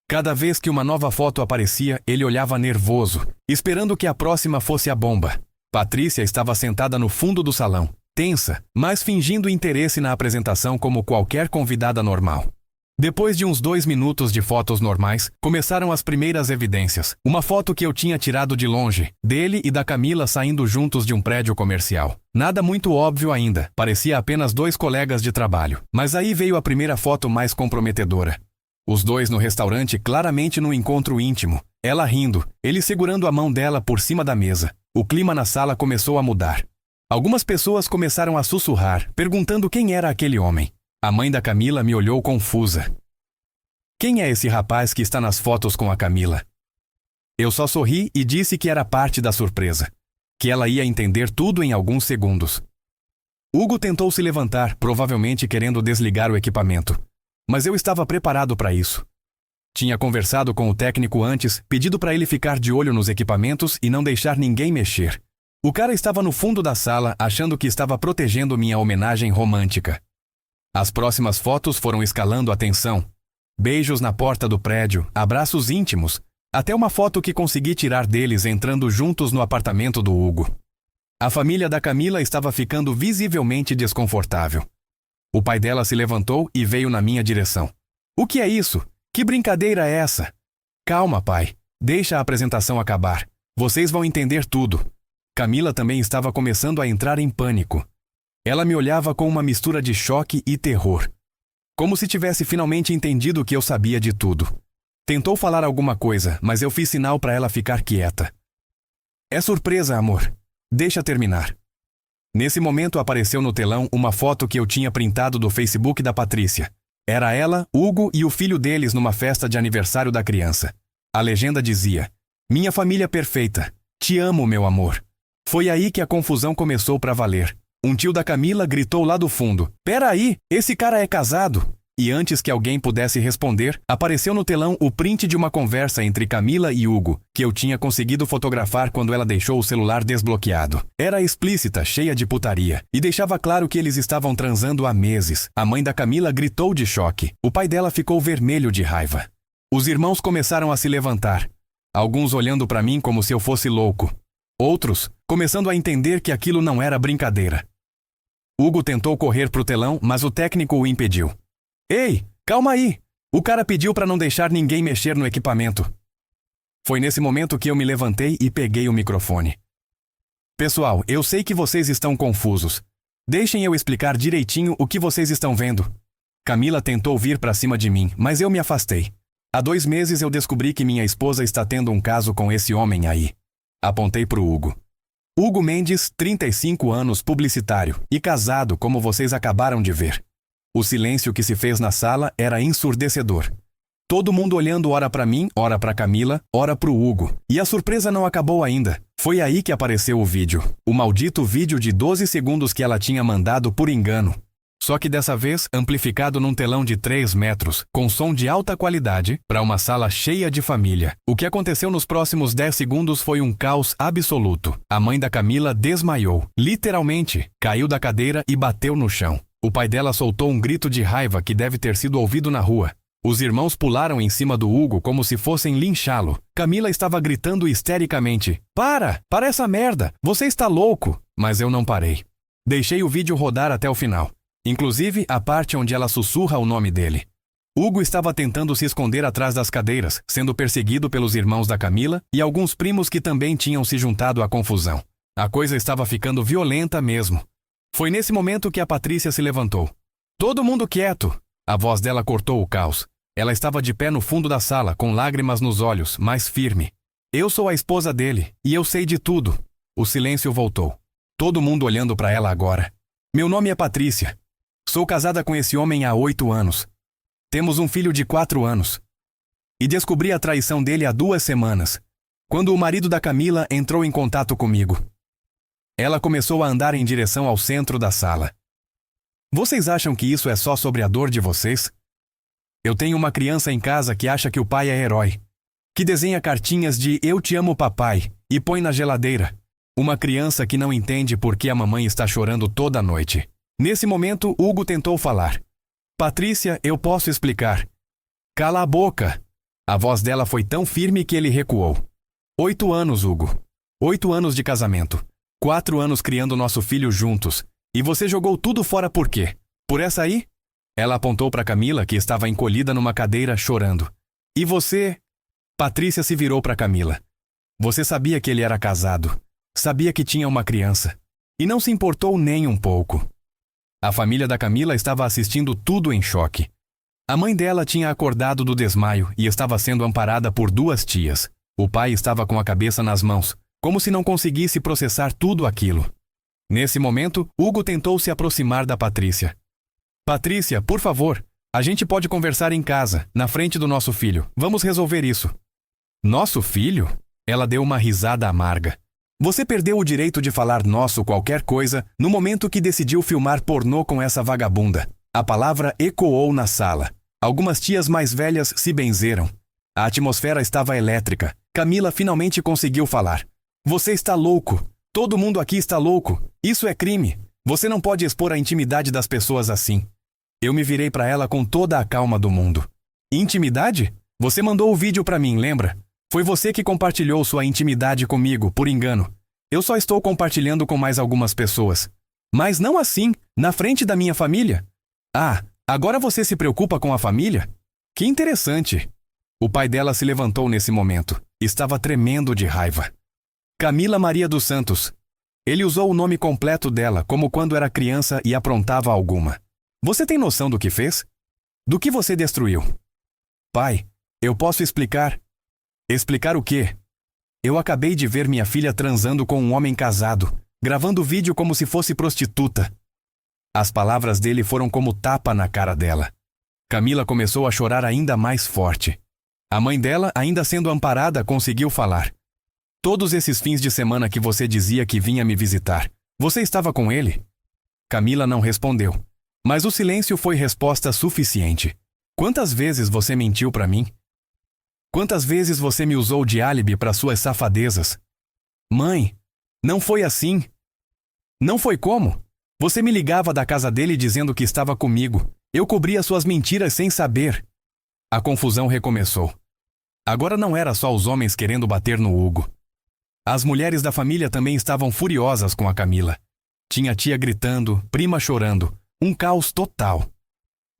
Cada vez que uma nova foto aparecia, ele olhava nervoso, esperando que a próxima fosse a bomba. Patrícia estava sentada no fundo do salão, tensa, mas fingindo interesse na apresentação como qualquer convidada normal. Depois de uns 2 minutos de fotos normais, começaram as primeiras evidências. Uma foto que eu tinha tirado de longe, dele e da Camila saindo juntos de um prédio comercial. Nada muito óbvio ainda, parecia apenas 2 colegas de trabalho. Mas aí veio a primeira foto mais comprometedora. Os 2 no restaurante, claramente num encontro íntimo. Ela rindo, ele segurando a mão dela por cima da mesa. O clima na sala começou a mudar. Algumas pessoas começaram a sussurrar, perguntando quem era aquele homem. A mãe da Camila me olhou confusa. Quem é esse rapaz que está nas fotos com a Camila? Eu só sorri e disse que era parte da surpresa. Que ela ia entender tudo em alguns segundos. Hugo tentou se levantar, provavelmente querendo desligar o equipamento. Mas eu estava preparado para isso. Tinha conversado com o técnico antes, pedido para ele ficar de olho nos equipamentos e não deixar ninguém mexer. O cara estava no fundo da sala, achando que estava protegendo minha homenagem romântica. As próximas fotos foram escalando a tensão. Beijos na porta do prédio, abraços íntimos, até uma foto que consegui tirar deles entrando juntos no apartamento do Hugo. A família da Camila estava ficando visivelmente desconfortável. O pai dela se levantou e veio na minha direção. "O que é isso? Que brincadeira é essa?" "Calma, pai. Deixa a apresentação acabar. Vocês vão entender tudo." Camila também estava começando a entrar em pânico. Ela me olhava com uma mistura de choque e terror. Como se tivesse finalmente entendido que eu sabia de tudo. Tentou falar alguma coisa, mas eu fiz sinal para ela ficar quieta. "É surpresa, amor. Deixa terminar." Nesse momento apareceu no telão uma foto que eu tinha printado do Facebook da Patrícia. Era ela, Hugo e o filho deles numa festa de aniversário da criança. A legenda dizia: "Minha família perfeita. Te amo, meu amor." Foi aí que a confusão começou para valer. Um tio da Camila gritou lá do fundo: "Pera aí, esse cara é casado?" E antes que alguém pudesse responder, apareceu no telão o print de uma conversa entre Camila e Hugo, que eu tinha conseguido fotografar quando ela deixou o celular desbloqueado. Era explícita, cheia de putaria, e deixava claro que eles estavam transando há meses. A mãe da Camila gritou de choque. O pai dela ficou vermelho de raiva. Os irmãos começaram a se levantar, alguns olhando para mim como se eu fosse louco, outros começando a entender que aquilo não era brincadeira. Hugo tentou correr pro telão, mas o técnico o impediu. Ei, calma aí! O cara pediu para não deixar ninguém mexer no equipamento. Foi nesse momento que eu me levantei e peguei o microfone. Pessoal, eu sei que vocês estão confusos. Deixem eu explicar direitinho o que vocês estão vendo. Camila tentou vir para cima de mim, mas eu me afastei. Há 2 meses eu descobri que minha esposa está tendo um caso com esse homem aí. Apontei pro Hugo. Hugo Mendes, 35 anos, publicitário, e casado, como vocês acabaram de ver. O silêncio que se fez na sala era ensurdecedor. Todo mundo olhando ora para mim, ora para Camila, ora pro Hugo. E a surpresa não acabou ainda. Foi aí que apareceu o vídeo. O maldito vídeo de 12 segundos que ela tinha mandado por engano. Só que dessa vez, amplificado num telão de 3 metros, com som de alta qualidade, para uma sala cheia de família. O que aconteceu nos próximos 10 segundos foi um caos absoluto. A mãe da Camila desmaiou. Literalmente, caiu da cadeira e bateu no chão. O pai dela soltou um grito de raiva que deve ter sido ouvido na rua. Os irmãos pularam em cima do Hugo como se fossem linchá-lo. Camila estava gritando histericamente. Para essa merda! Você está louco! Mas eu não parei. Deixei o vídeo rodar até o final. Inclusive a parte onde ela sussurra o nome dele. Hugo estava tentando se esconder atrás das cadeiras, sendo perseguido pelos irmãos da Camila e alguns primos que também tinham se juntado à confusão. A coisa estava ficando violenta mesmo. Foi nesse momento que a Patrícia se levantou. Todo mundo quieto! A voz dela cortou o caos. Ela estava de pé no fundo da sala, com lágrimas nos olhos, mas firme. Eu sou a esposa dele, e eu sei de tudo. O silêncio voltou. Todo mundo olhando para ela agora. Meu nome é Patrícia. Sou casada com esse homem há 8 anos. Temos um filho de 4 anos. E descobri a traição dele há 2 semanas, quando o marido da Camila entrou em contato comigo. Ela começou a andar em direção ao centro da sala. Vocês acham que isso é só sobre a dor de vocês? Eu tenho uma criança em casa que acha que o pai é herói, que desenha cartinhas de "Eu te amo, papai" e põe na geladeira. Uma criança que não entende por que a mamãe está chorando toda noite. Nesse momento, Hugo tentou falar. Patrícia, eu posso explicar. Cala a boca! A voz dela foi tão firme que ele recuou. 8 anos, Hugo. 8 anos de casamento. 4 anos criando nosso filho juntos. E você jogou tudo fora por quê? Por essa aí? Ela apontou para Camila, que estava encolhida numa cadeira, chorando. E você? Patrícia se virou para Camila. Você sabia que ele era casado. Sabia que tinha uma criança. E não se importou nem um pouco. A família da Camila estava assistindo tudo em choque. A mãe dela tinha acordado do desmaio e estava sendo amparada por 2 tias. O pai estava com a cabeça nas mãos, como se não conseguisse processar tudo aquilo. Nesse momento, Hugo tentou se aproximar da Patrícia. Patrícia, por favor, a gente pode conversar em casa, na frente do nosso filho. Vamos resolver isso. Nosso filho? Ela deu uma risada amarga. Você perdeu o direito de falar nosso qualquer coisa no momento que decidiu filmar pornô com essa vagabunda. A palavra ecoou na sala. Algumas tias mais velhas se benzeram. A atmosfera estava elétrica. Camila finalmente conseguiu falar. Você está louco. Todo mundo aqui está louco. Isso é crime. Você não pode expor a intimidade das pessoas assim. Eu me virei para ela com toda a calma do mundo. Intimidade? Você mandou o vídeo para mim, lembra? Foi você que compartilhou sua intimidade comigo, por engano. Eu só estou compartilhando com mais algumas pessoas. Mas não assim, na frente da minha família. Ah, agora você se preocupa com a família? Que interessante. O pai dela se levantou nesse momento. Estava tremendo de raiva. Camila Maria dos Santos. Ele usou o nome completo dela, como quando era criança e aprontava alguma. Você tem noção do que fez? Do que você destruiu? Pai, eu posso explicar. Explicar o quê? Eu acabei de ver minha filha transando com um homem casado, gravando vídeo como se fosse prostituta. As palavras dele foram como tapa na cara dela. Camila começou a chorar ainda mais forte. A mãe dela, ainda sendo amparada, conseguiu falar. Todos esses fins de semana que você dizia que vinha me visitar, você estava com ele? Camila não respondeu. Mas o silêncio foi resposta suficiente. Quantas vezes você mentiu para mim? Quantas vezes você me usou de álibi para suas safadezas? Mãe, não foi assim. Não foi como? Você me ligava da casa dele dizendo que estava comigo. Eu cobria suas mentiras sem saber. A confusão recomeçou. Agora não era só os homens querendo bater no Hugo. As mulheres da família também estavam furiosas com a Camila. Tinha tia gritando, prima chorando. Um caos total.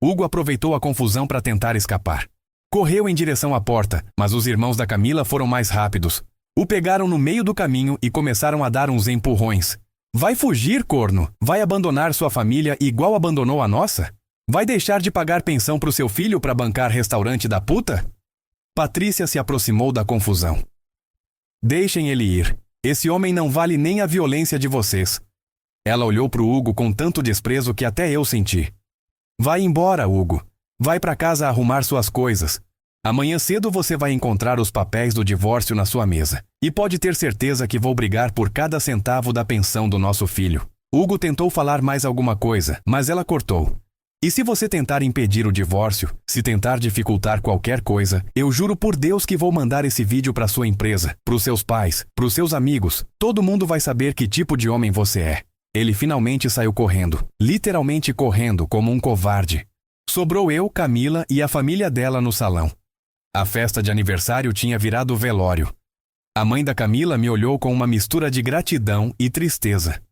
Hugo aproveitou a confusão para tentar escapar. Correu em direção à porta, mas os irmãos da Camila foram mais rápidos. O pegaram no meio do caminho e começaram a dar uns empurrões. Vai fugir, corno? Vai abandonar sua família igual abandonou a nossa? Vai deixar de pagar pensão pro seu filho para bancar restaurante da puta? Patrícia se aproximou da confusão. Deixem ele ir. Esse homem não vale nem a violência de vocês. Ela olhou pro Hugo com tanto desprezo que até eu senti. Vai embora, Hugo. Vai para casa arrumar suas coisas. Amanhã cedo você vai encontrar os papéis do divórcio na sua mesa. E pode ter certeza que vou brigar por cada centavo da pensão do nosso filho. Hugo tentou falar mais alguma coisa, mas ela cortou. E se você tentar impedir o divórcio, se tentar dificultar qualquer coisa, eu juro por Deus que vou mandar esse vídeo para sua empresa, pros seus pais, pros seus amigos. Todo mundo vai saber que tipo de homem você é. Ele finalmente saiu correndo, literalmente correndo como um covarde. Sobrou eu, Camila e a família dela no salão. A festa de aniversário tinha virado velório. A mãe da Camila me olhou com uma mistura de gratidão e tristeza.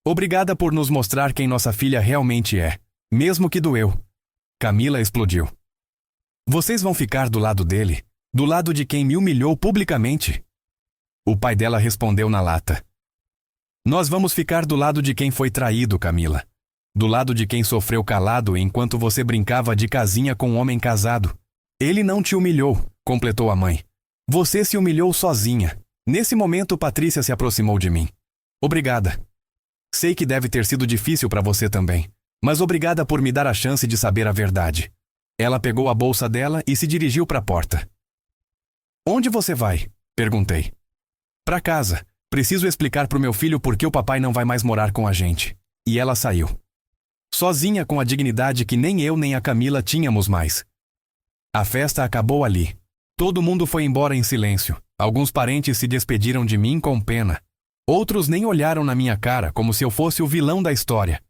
Obrigada por nos mostrar quem nossa filha realmente é. Mesmo que doeu. Camila explodiu. Vocês vão ficar do lado dele? Do lado de quem me humilhou publicamente? O pai dela respondeu na lata. Nós vamos ficar do lado de quem foi traído, Camila. Do lado de quem sofreu calado enquanto você brincava de casinha com um homem casado. Ele não te humilhou, completou a mãe. Você se humilhou sozinha. Nesse momento, Patrícia se aproximou de mim. Obrigada. Sei que deve ter sido difícil para você também. Mas obrigada por me dar a chance de saber a verdade. Ela pegou a bolsa dela e se dirigiu para a porta. Onde você vai? Perguntei. Para casa. Preciso explicar pro meu filho por que o papai não vai mais morar com a gente. E ela saiu. Sozinha, com a dignidade que nem eu nem a Camila tínhamos mais. A festa acabou ali. Todo mundo foi embora em silêncio. Alguns parentes se despediram de mim com pena. Outros nem olharam na minha cara como se eu fosse o vilão da história.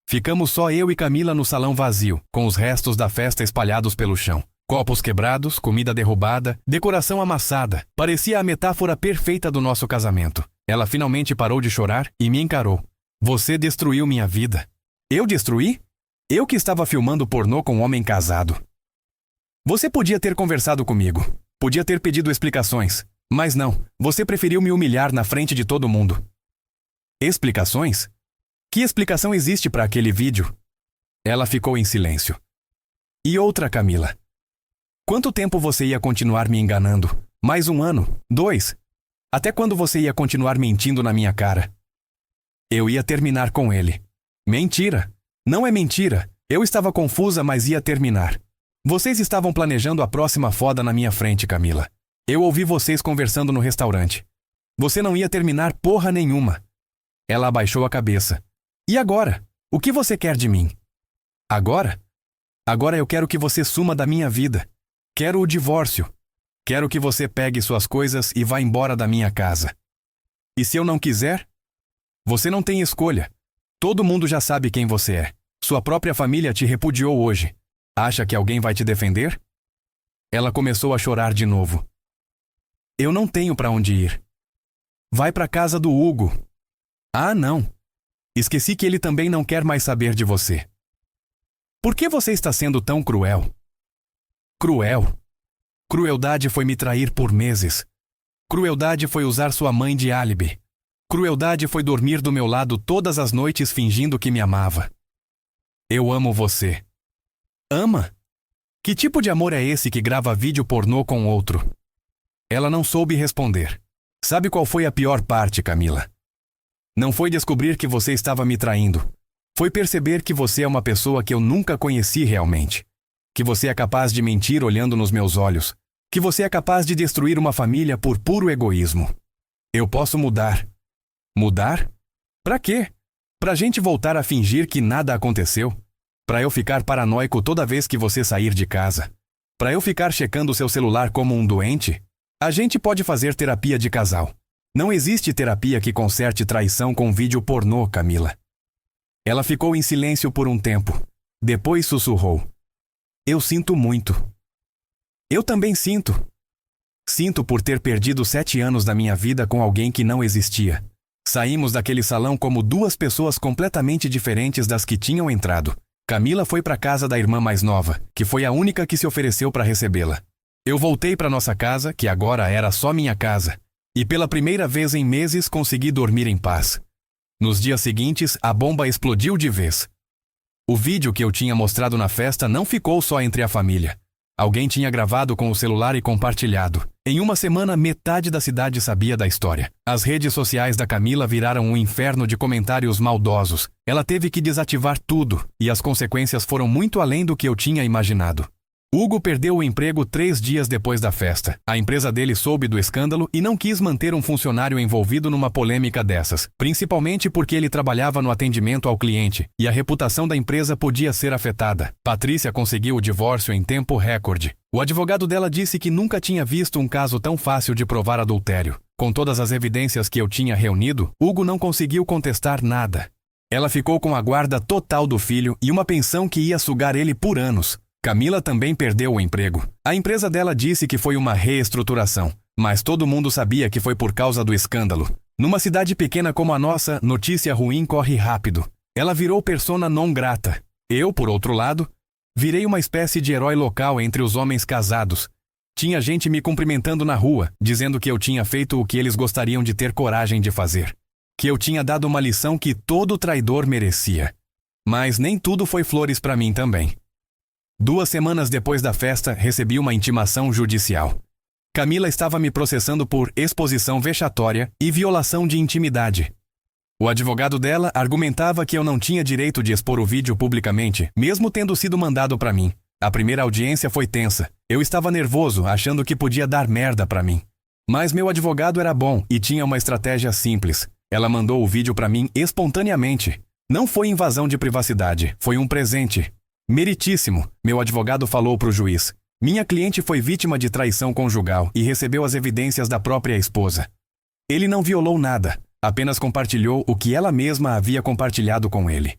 Ficamos só eu e Camila no salão vazio, com os restos da festa espalhados pelo chão. Copos quebrados, comida derrubada, decoração amassada. Parecia a metáfora perfeita do nosso casamento. Ela finalmente parou de chorar e me encarou. Você destruiu minha vida. Eu destruí? Eu que estava filmando pornô com um homem casado. Você podia ter conversado comigo. Podia ter pedido explicações. Mas não, você preferiu me humilhar na frente de todo mundo. Explicações? Que explicação existe para aquele vídeo? Ela ficou em silêncio. E outra, Camila. Quanto tempo você ia continuar me enganando? Mais 1 ano? 2? Até quando você ia continuar mentindo na minha cara? Eu ia terminar com ele. Mentira! Não é mentira. Eu estava confusa, mas ia terminar. Vocês estavam planejando a próxima foda na minha frente, Camila. Eu ouvi vocês conversando no restaurante. Você não ia terminar porra nenhuma. Ela abaixou a cabeça. E agora? O que você quer de mim? Agora? Agora eu quero que você suma da minha vida. Quero o divórcio. Quero que você pegue suas coisas e vá embora da minha casa. E se eu não quiser? Você não tem escolha. Todo mundo já sabe quem você é. Sua própria família te repudiou hoje. Acha que alguém vai te defender? Ela começou a chorar de novo. Eu não tenho para onde ir. Vai para casa do Hugo. Ah, não. Esqueci que ele também não quer mais saber de você. Por que você está sendo tão cruel? Cruel? Crueldade foi me trair por meses. Crueldade foi usar sua mãe de álibi. Crueldade foi dormir do meu lado todas as noites fingindo que me amava. Eu amo você. Ama? Que tipo de amor é esse que grava vídeo pornô com outro? Ela não soube responder. Sabe qual foi a pior parte, Camila? Não foi descobrir que você estava me traindo. Foi perceber que você é uma pessoa que eu nunca conheci realmente. Que você é capaz de mentir olhando nos meus olhos. Que você é capaz de destruir uma família por puro egoísmo. Eu posso mudar. Mudar? Pra quê? Pra gente voltar a fingir que nada aconteceu? Pra eu ficar paranoico toda vez que você sair de casa? Pra eu ficar checando seu celular como um doente? A gente pode fazer terapia de casal. Não existe terapia que conserte traição com vídeo pornô, Camila. Ela ficou em silêncio por um tempo. Depois sussurrou. Eu sinto muito. Eu também sinto. Sinto por ter perdido 7 anos da minha vida com alguém que não existia. Saímos daquele salão como duas pessoas completamente diferentes das que tinham entrado. Camila foi para casa da irmã mais nova, que foi a única que se ofereceu para recebê-la. Eu voltei para nossa casa, que agora era só minha casa, e pela primeira vez em meses consegui dormir em paz. Nos dias seguintes, a bomba explodiu de vez. O vídeo que eu tinha mostrado na festa não ficou só entre a família. Alguém tinha gravado com o celular e compartilhado. Em uma semana, metade da cidade sabia da história. As redes sociais da Camila viraram um inferno de comentários maldosos. Ela teve que desativar tudo, e as consequências foram muito além do que eu tinha imaginado. Hugo perdeu o emprego 3 dias depois da festa. A empresa dele soube do escândalo e não quis manter um funcionário envolvido numa polêmica dessas, principalmente porque ele trabalhava no atendimento ao cliente, e a reputação da empresa podia ser afetada. Patrícia conseguiu o divórcio em tempo recorde. O advogado dela disse que nunca tinha visto um caso tão fácil de provar adultério. Com todas as evidências que eu tinha reunido, Hugo não conseguiu contestar nada. Ela ficou com a guarda total do filho e uma pensão que ia sugar ele por anos. Camila também perdeu o emprego. A empresa dela disse que foi uma reestruturação, mas todo mundo sabia que foi por causa do escândalo. Numa cidade pequena como a nossa, notícia ruim corre rápido. Ela virou persona non grata. Eu, por outro lado, virei uma espécie de herói local entre os homens casados. Tinha gente me cumprimentando na rua, dizendo que eu tinha feito o que eles gostariam de ter coragem de fazer. Que eu tinha dado uma lição que todo traidor merecia. Mas nem tudo foi flores para mim também. 2 semanas depois da festa, recebi uma intimação judicial. Camila estava me processando por exposição vexatória e violação de intimidade. O advogado dela argumentava que eu não tinha direito de expor o vídeo publicamente, mesmo tendo sido mandado para mim. A primeira audiência foi tensa. Eu estava nervoso, achando que podia dar merda para mim. Mas meu advogado era bom e tinha uma estratégia simples. Ela mandou o vídeo para mim espontaneamente. Não foi invasão de privacidade, foi um presente. Meritíssimo, meu advogado falou para o juiz. Minha cliente foi vítima de traição conjugal e recebeu as evidências da própria esposa. Ele não violou nada, apenas compartilhou o que ela mesma havia compartilhado com ele.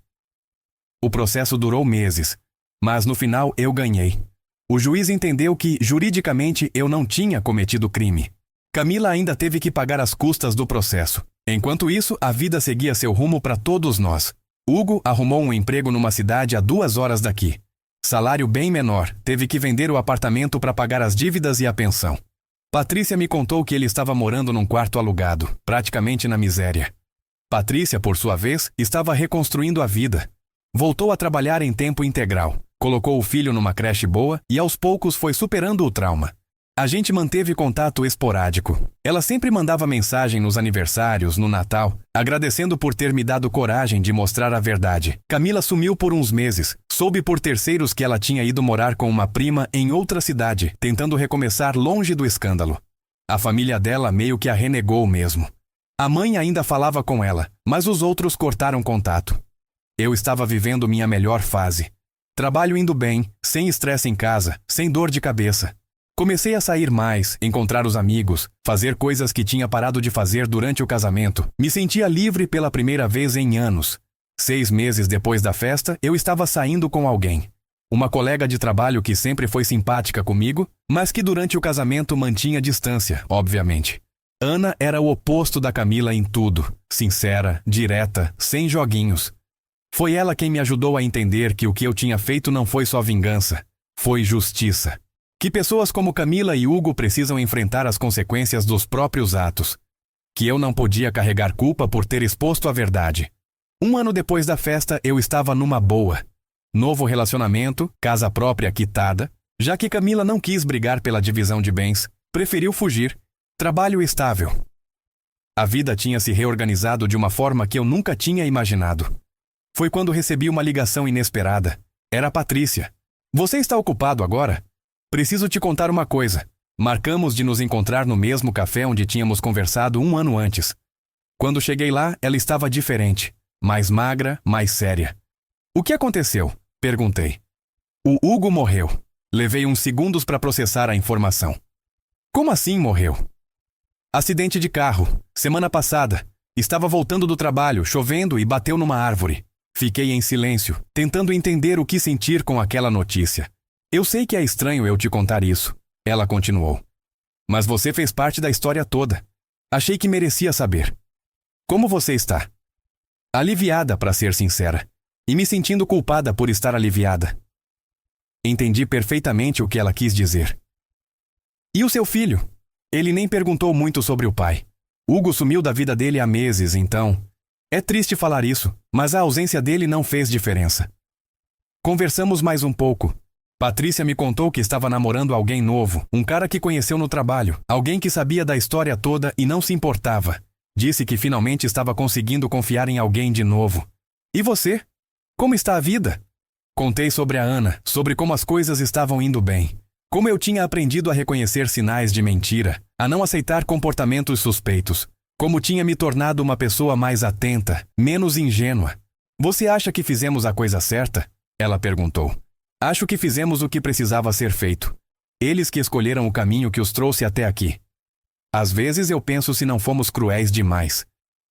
O processo durou meses, mas no final eu ganhei. O juiz entendeu que, juridicamente, eu não tinha cometido crime. Camila ainda teve que pagar as custas do processo. Enquanto isso, a vida seguia seu rumo para todos nós. Hugo arrumou um emprego numa cidade a 2 horas daqui. Salário bem menor, teve que vender o apartamento para pagar as dívidas e a pensão. Patrícia me contou que ele estava morando num quarto alugado, praticamente na miséria. Patrícia, por sua vez, estava reconstruindo a vida. Voltou a trabalhar em tempo integral, colocou o filho numa creche boa e aos poucos foi superando o trauma. A gente manteve contato esporádico. Ela sempre mandava mensagem nos aniversários, no Natal, agradecendo por ter me dado coragem de mostrar a verdade. Camila sumiu por uns meses. Soube por terceiros que ela tinha ido morar com uma prima em outra cidade, tentando recomeçar longe do escândalo. A família dela meio que a renegou mesmo. A mãe ainda falava com ela, mas os outros cortaram contato. Eu estava vivendo minha melhor fase. Trabalho indo bem, sem estresse em casa, sem dor de cabeça. Comecei a sair mais, encontrar os amigos, fazer coisas que tinha parado de fazer durante o casamento. Me sentia livre pela primeira vez em anos. 6 meses depois da festa, eu estava saindo com alguém. Uma colega de trabalho que sempre foi simpática comigo, mas que durante o casamento mantinha distância, obviamente. Ana era o oposto da Camila em tudo. Sincera, direta, sem joguinhos. Foi ela quem me ajudou a entender que o que eu tinha feito não foi só vingança, foi justiça. Que pessoas como Camila e Hugo precisam enfrentar as consequências dos próprios atos. Que eu não podia carregar culpa por ter exposto a verdade. 1 ano depois da festa, eu estava numa boa. Novo relacionamento, casa própria quitada, já que Camila não quis brigar pela divisão de bens, preferiu fugir, trabalho estável. A vida tinha se reorganizado de uma forma que eu nunca tinha imaginado. Foi quando recebi uma ligação inesperada. Era a Patrícia. Você está ocupado agora? Preciso te contar uma coisa. Marcamos de nos encontrar no mesmo café onde tínhamos conversado 1 ano antes. Quando cheguei lá, ela estava diferente. Mais magra, mais séria. O que aconteceu? Perguntei. O Hugo morreu. Levei uns segundos para processar a informação. Como assim morreu? Acidente de carro. Semana passada. Estava voltando do trabalho, chovendo e bateu numa árvore. Fiquei em silêncio, tentando entender o que sentir com aquela notícia. Eu sei que é estranho eu te contar isso. Ela continuou. Mas você fez parte da história toda. Achei que merecia saber. Como você está? Aliviada, para ser sincera. E me sentindo culpada por estar aliviada. Entendi perfeitamente o que ela quis dizer. E o seu filho? Ele nem perguntou muito sobre o pai. Hugo sumiu da vida dele há meses, então... É triste falar isso, mas a ausência dele não fez diferença. Conversamos mais um pouco. Patrícia me contou que estava namorando alguém novo, um cara que conheceu no trabalho, alguém que sabia da história toda e não se importava. Disse que finalmente estava conseguindo confiar em alguém de novo. E você? Como está a vida? Contei sobre a Ana, sobre como as coisas estavam indo bem. Como eu tinha aprendido a reconhecer sinais de mentira, a não aceitar comportamentos suspeitos. Como tinha me tornado uma pessoa mais atenta, menos ingênua. Você acha que fizemos a coisa certa? Ela perguntou. Acho que fizemos o que precisava ser feito. Eles que escolheram o caminho que os trouxe até aqui. Às vezes eu penso se não fomos cruéis demais.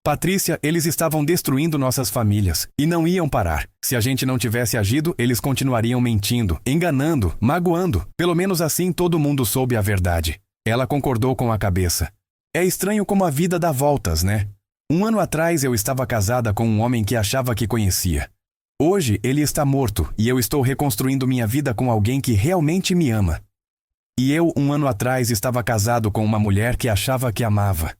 Patrícia, eles estavam destruindo nossas famílias e não iam parar. Se a gente não tivesse agido, eles continuariam mentindo, enganando, magoando. Pelo menos assim todo mundo soube a verdade. Ela concordou com a cabeça. É estranho como a vida dá voltas, né? 1 ano atrás eu estava casada com um homem que achava que conhecia. Hoje ele está morto e eu estou reconstruindo minha vida com alguém que realmente me ama. E eu, 1 ano atrás, estava casado com uma mulher que achava que amava.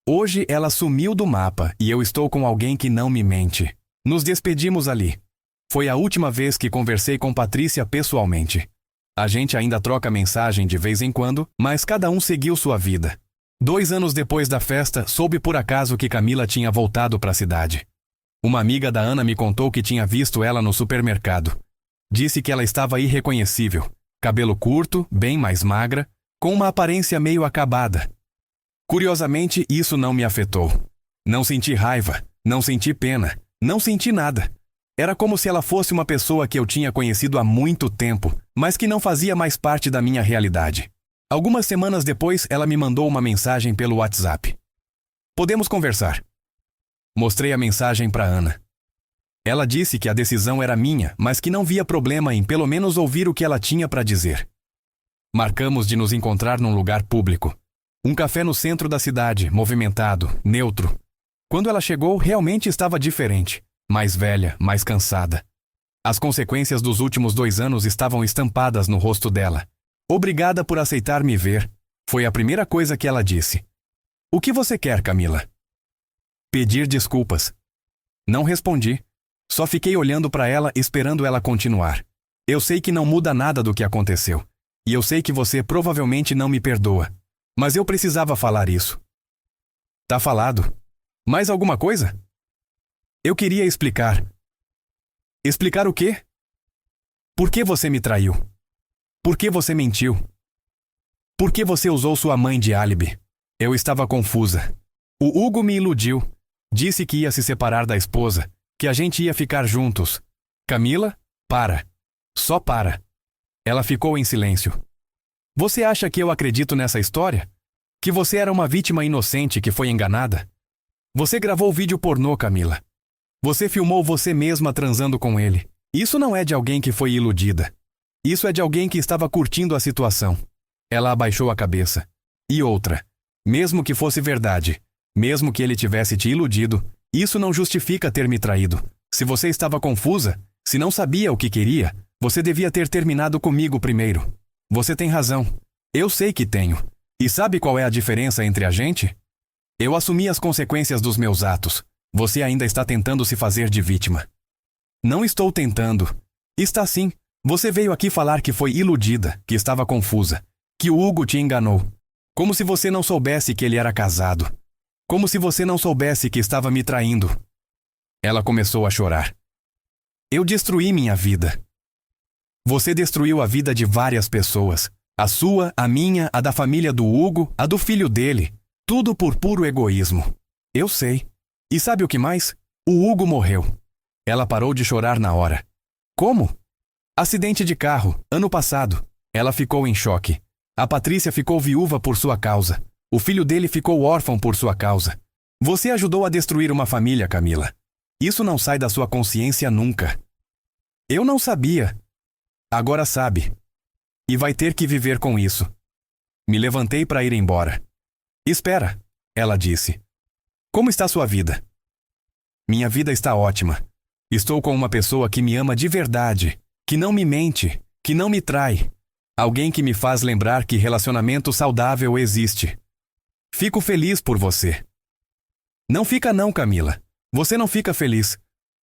Hoje ela sumiu do mapa e eu estou com alguém que não me mente. Nos despedimos ali. Foi a última vez que conversei com Patrícia pessoalmente. A gente ainda troca mensagem de vez em quando, mas cada um seguiu sua vida. 2 anos depois da festa, soube por acaso que Camila tinha voltado para a cidade. Uma amiga da Ana me contou que tinha visto ela no supermercado. Disse que ela estava irreconhecível, cabelo curto, bem mais magra, com uma aparência meio acabada. Curiosamente, isso não me afetou. Não senti raiva, não senti pena, não senti nada. Era como se ela fosse uma pessoa que eu tinha conhecido há muito tempo, mas que não fazia mais parte da minha realidade. Algumas semanas depois, ela me mandou uma mensagem pelo WhatsApp. Podemos conversar. Mostrei a mensagem para Ana. Ela disse que a decisão era minha, mas que não via problema em pelo menos ouvir o que ela tinha para dizer. Marcamos de nos encontrar num lugar público. Um café no centro da cidade, movimentado, neutro. Quando ela chegou, realmente estava diferente. Mais velha, mais cansada. As consequências dos últimos 2 anos estavam estampadas no rosto dela. Obrigada por aceitar me ver. Foi a primeira coisa que ela disse. O que você quer, Camila? Pedir desculpas. Não respondi. Só fiquei olhando para ela, esperando ela continuar. Eu sei que não muda nada do que aconteceu. E eu sei que você provavelmente não me perdoa. Mas eu precisava falar isso. Tá falado. Mais alguma coisa? Eu queria explicar. Explicar o quê? Por que você me traiu? Por que você mentiu? Por que você usou sua mãe de álibi? Eu estava confusa. O Hugo me iludiu. Disse que ia se separar da esposa, que a gente ia ficar juntos. Camila, para. Só para. Ela ficou em silêncio. Você acha que eu acredito nessa história? Que você era uma vítima inocente que foi enganada? Você gravou vídeo pornô, Camila. Você filmou você mesma transando com ele. Isso não é de alguém que foi iludida. Isso é de alguém que estava curtindo a situação. Ela abaixou a cabeça. E outra. Mesmo que fosse verdade, mesmo que ele tivesse te iludido, isso não justifica ter me traído. Se você estava confusa, se não sabia o que queria, você devia ter terminado comigo primeiro. Você tem razão. Eu sei que tenho. E sabe qual é a diferença entre a gente? Eu assumi as consequências dos meus atos. Você ainda está tentando se fazer de vítima. Não estou tentando. Está sim. Você veio aqui falar que foi iludida, que estava confusa, que o Hugo te enganou. Como se você não soubesse que ele era casado. Como se você não soubesse que estava me traindo. Ela começou a chorar. Eu destruí minha vida. Você destruiu a vida de várias pessoas. A sua, a minha, a da família do Hugo, a do filho dele. Tudo por puro egoísmo. Eu sei. E sabe o que mais? O Hugo morreu. Ela parou de chorar na hora. Como? Acidente de carro, ano passado. Ela ficou em choque. A Patrícia ficou viúva por sua causa. O filho dele ficou órfão por sua causa. Você ajudou a destruir uma família, Camila. Isso não sai da sua consciência nunca. Eu não sabia. Agora sabe. E vai ter que viver com isso. Me levantei para ir embora. Espera, ela disse. Como está sua vida? Minha vida está ótima. Estou com uma pessoa que me ama de verdade, que não me mente, que não me trai. Alguém que me faz lembrar que relacionamento saudável existe. Fico feliz por você. Não fica não, Camila. Você não fica feliz.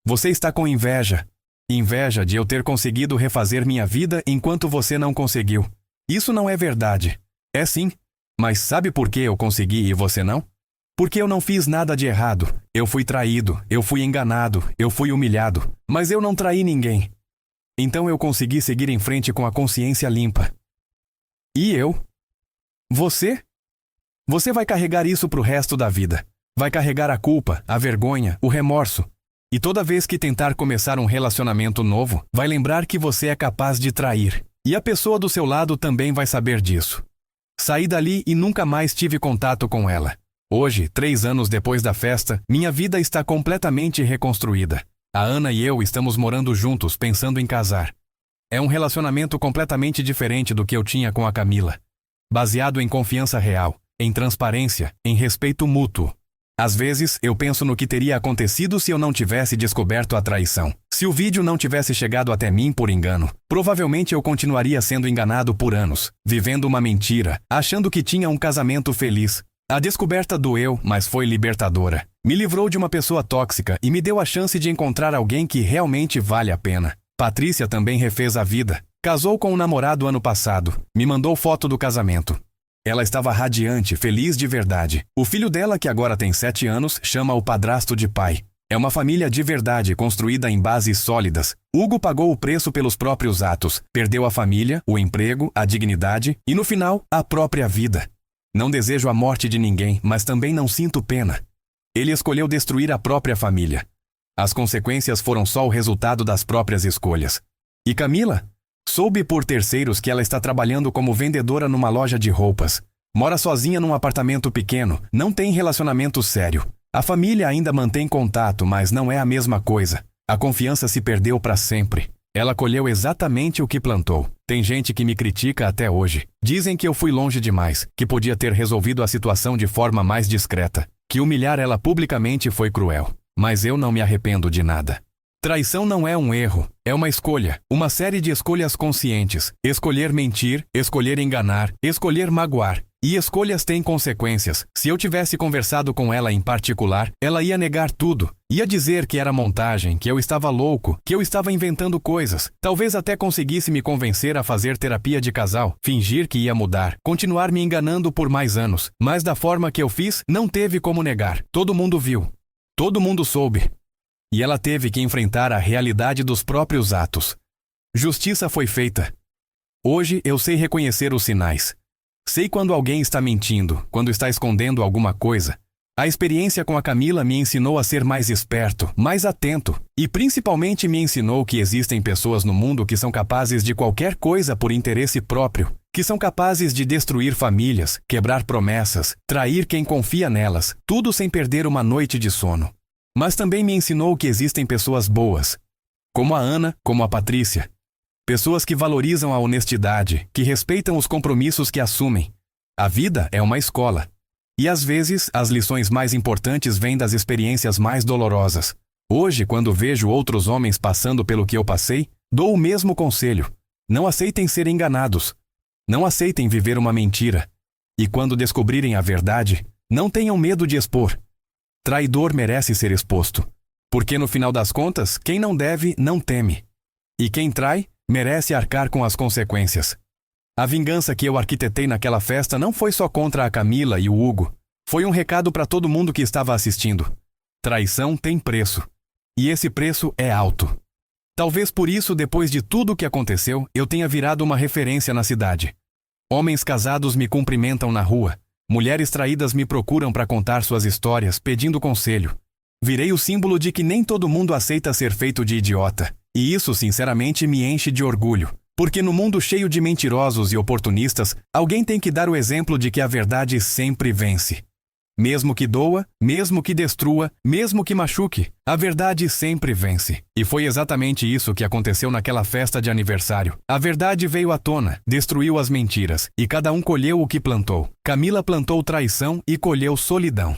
Você está com inveja. Inveja de eu ter conseguido refazer minha vida enquanto você não conseguiu. Isso não é verdade. É sim. Mas sabe por que eu consegui e você não? Porque eu não fiz nada de errado. Eu fui traído, eu fui enganado, eu fui humilhado. Mas eu não traí ninguém. Então eu consegui seguir em frente com a consciência limpa. E eu? Você? Você vai carregar isso pro resto da vida. Vai carregar a culpa, a vergonha, o remorso. E toda vez que tentar começar um relacionamento novo, vai lembrar que você é capaz de trair. E a pessoa do seu lado também vai saber disso. Saí dali e nunca mais tive contato com ela. Hoje, 3 anos depois da festa, minha vida está completamente reconstruída. A Ana e eu estamos morando juntos, pensando em casar. É um relacionamento completamente diferente do que eu tinha com a Camila. Baseado em confiança real, em transparência, em respeito mútuo. Às vezes, eu penso no que teria acontecido se eu não tivesse descoberto a traição. Se o vídeo não tivesse chegado até mim por engano, provavelmente eu continuaria sendo enganado por anos, vivendo uma mentira, achando que tinha um casamento feliz. A descoberta doeu, mas foi libertadora. Me livrou de uma pessoa tóxica e me deu a chance de encontrar alguém que realmente vale a pena. Patrícia também refez a vida. Casou com um namorado ano passado. Me mandou foto do casamento. Ela estava radiante, feliz de verdade. O filho dela, que agora tem 7 anos, chama o padrasto de pai. É uma família de verdade, construída em bases sólidas. Hugo pagou o preço pelos próprios atos. Perdeu a família, o emprego, a dignidade e, no final, a própria vida. Não desejo a morte de ninguém, mas também não sinto pena. Ele escolheu destruir a própria família. As consequências foram só o resultado das próprias escolhas. E Camila? Soube por terceiros que ela está trabalhando como vendedora numa loja de roupas. Mora sozinha num apartamento pequeno, não tem relacionamento sério. A família ainda mantém contato, mas não é a mesma coisa. A confiança se perdeu para sempre. Ela colheu exatamente o que plantou. Tem gente que me critica até hoje. Dizem que eu fui longe demais, que podia ter resolvido a situação de forma mais discreta, que humilhar ela publicamente foi cruel. Mas eu não me arrependo de nada. Traição não é um erro, é uma escolha, uma série de escolhas conscientes. Escolher mentir, escolher enganar, escolher magoar. E escolhas têm consequências. Se eu tivesse conversado com ela em particular, ela ia negar tudo. Ia dizer que era montagem, que eu estava louco, que eu estava inventando coisas. Talvez até conseguisse me convencer a fazer terapia de casal, fingir que ia mudar, continuar me enganando por mais anos. Mas da forma que eu fiz, não teve como negar. Todo mundo viu. Todo mundo soube. E ela teve que enfrentar a realidade dos próprios atos. Justiça foi feita. Hoje eu sei reconhecer os sinais. Sei quando alguém está mentindo, quando está escondendo alguma coisa. A experiência com a Camila me ensinou a ser mais esperto, mais atento. E principalmente me ensinou que existem pessoas no mundo que são capazes de qualquer coisa por interesse próprio. Que são capazes de destruir famílias, quebrar promessas, trair quem confia nelas. Tudo sem perder uma noite de sono. Mas também me ensinou que existem pessoas boas. Como a Ana, como a Patrícia. Pessoas que valorizam a honestidade, que respeitam os compromissos que assumem. A vida é uma escola. E às vezes, as lições mais importantes vêm das experiências mais dolorosas. Hoje, quando vejo outros homens passando pelo que eu passei, dou o mesmo conselho. Não aceitem ser enganados. Não aceitem viver uma mentira. E quando descobrirem a verdade, não tenham medo de expor. Traidor merece ser exposto. Porque no final das contas, quem não deve, não teme. E quem trai, merece arcar com as consequências. A vingança que eu arquitetei naquela festa não foi só contra a Camila e o Hugo. Foi um recado para todo mundo que estava assistindo. Traição tem preço. E esse preço é alto. Talvez por isso, depois de tudo o que aconteceu, eu tenha virado uma referência na cidade. Homens casados me cumprimentam na rua. Mulheres traídas me procuram para contar suas histórias, pedindo conselho. Virei o símbolo de que nem todo mundo aceita ser feito de idiota. E isso, sinceramente, me enche de orgulho. Porque no mundo cheio de mentirosos e oportunistas, alguém tem que dar o exemplo de que a verdade sempre vence. Mesmo que doa, mesmo que destrua, mesmo que machuque, a verdade sempre vence. E foi exatamente isso que aconteceu naquela festa de aniversário. A verdade veio à tona, destruiu as mentiras, e cada um colheu o que plantou. Camila plantou traição e colheu solidão.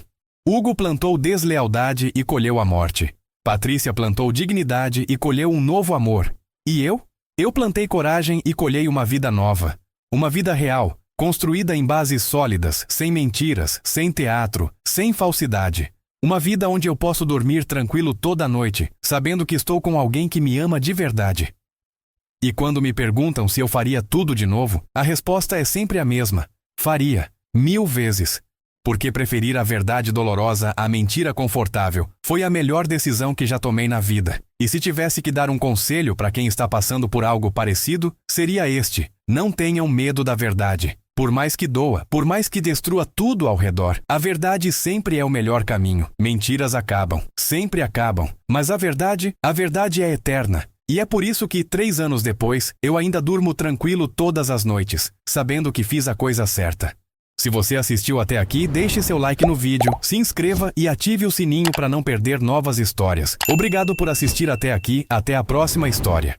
Hugo plantou deslealdade e colheu a morte. Patrícia plantou dignidade e colheu um novo amor. E eu? Eu plantei coragem e colhei uma vida nova. Uma vida real, construída em bases sólidas, sem mentiras, sem teatro, sem falsidade. Uma vida onde eu posso dormir tranquilo toda noite, sabendo que estou com alguém que me ama de verdade. E quando me perguntam se eu faria tudo de novo, a resposta é sempre a mesma. Faria, 1000 vezes. Porque preferir a verdade dolorosa à mentira confortável foi a melhor decisão que já tomei na vida. E se tivesse que dar um conselho para quem está passando por algo parecido, seria este: não tenham medo da verdade. Por mais que doa, por mais que destrua tudo ao redor, a verdade sempre é o melhor caminho. Mentiras acabam, sempre acabam, mas a verdade é eterna. E é por isso que, 3 anos depois, eu ainda durmo tranquilo todas as noites, sabendo que fiz a coisa certa. Se você assistiu até aqui, deixe seu like no vídeo, se inscreva e ative o sininho para não perder novas histórias. Obrigado por assistir até aqui, até a próxima história.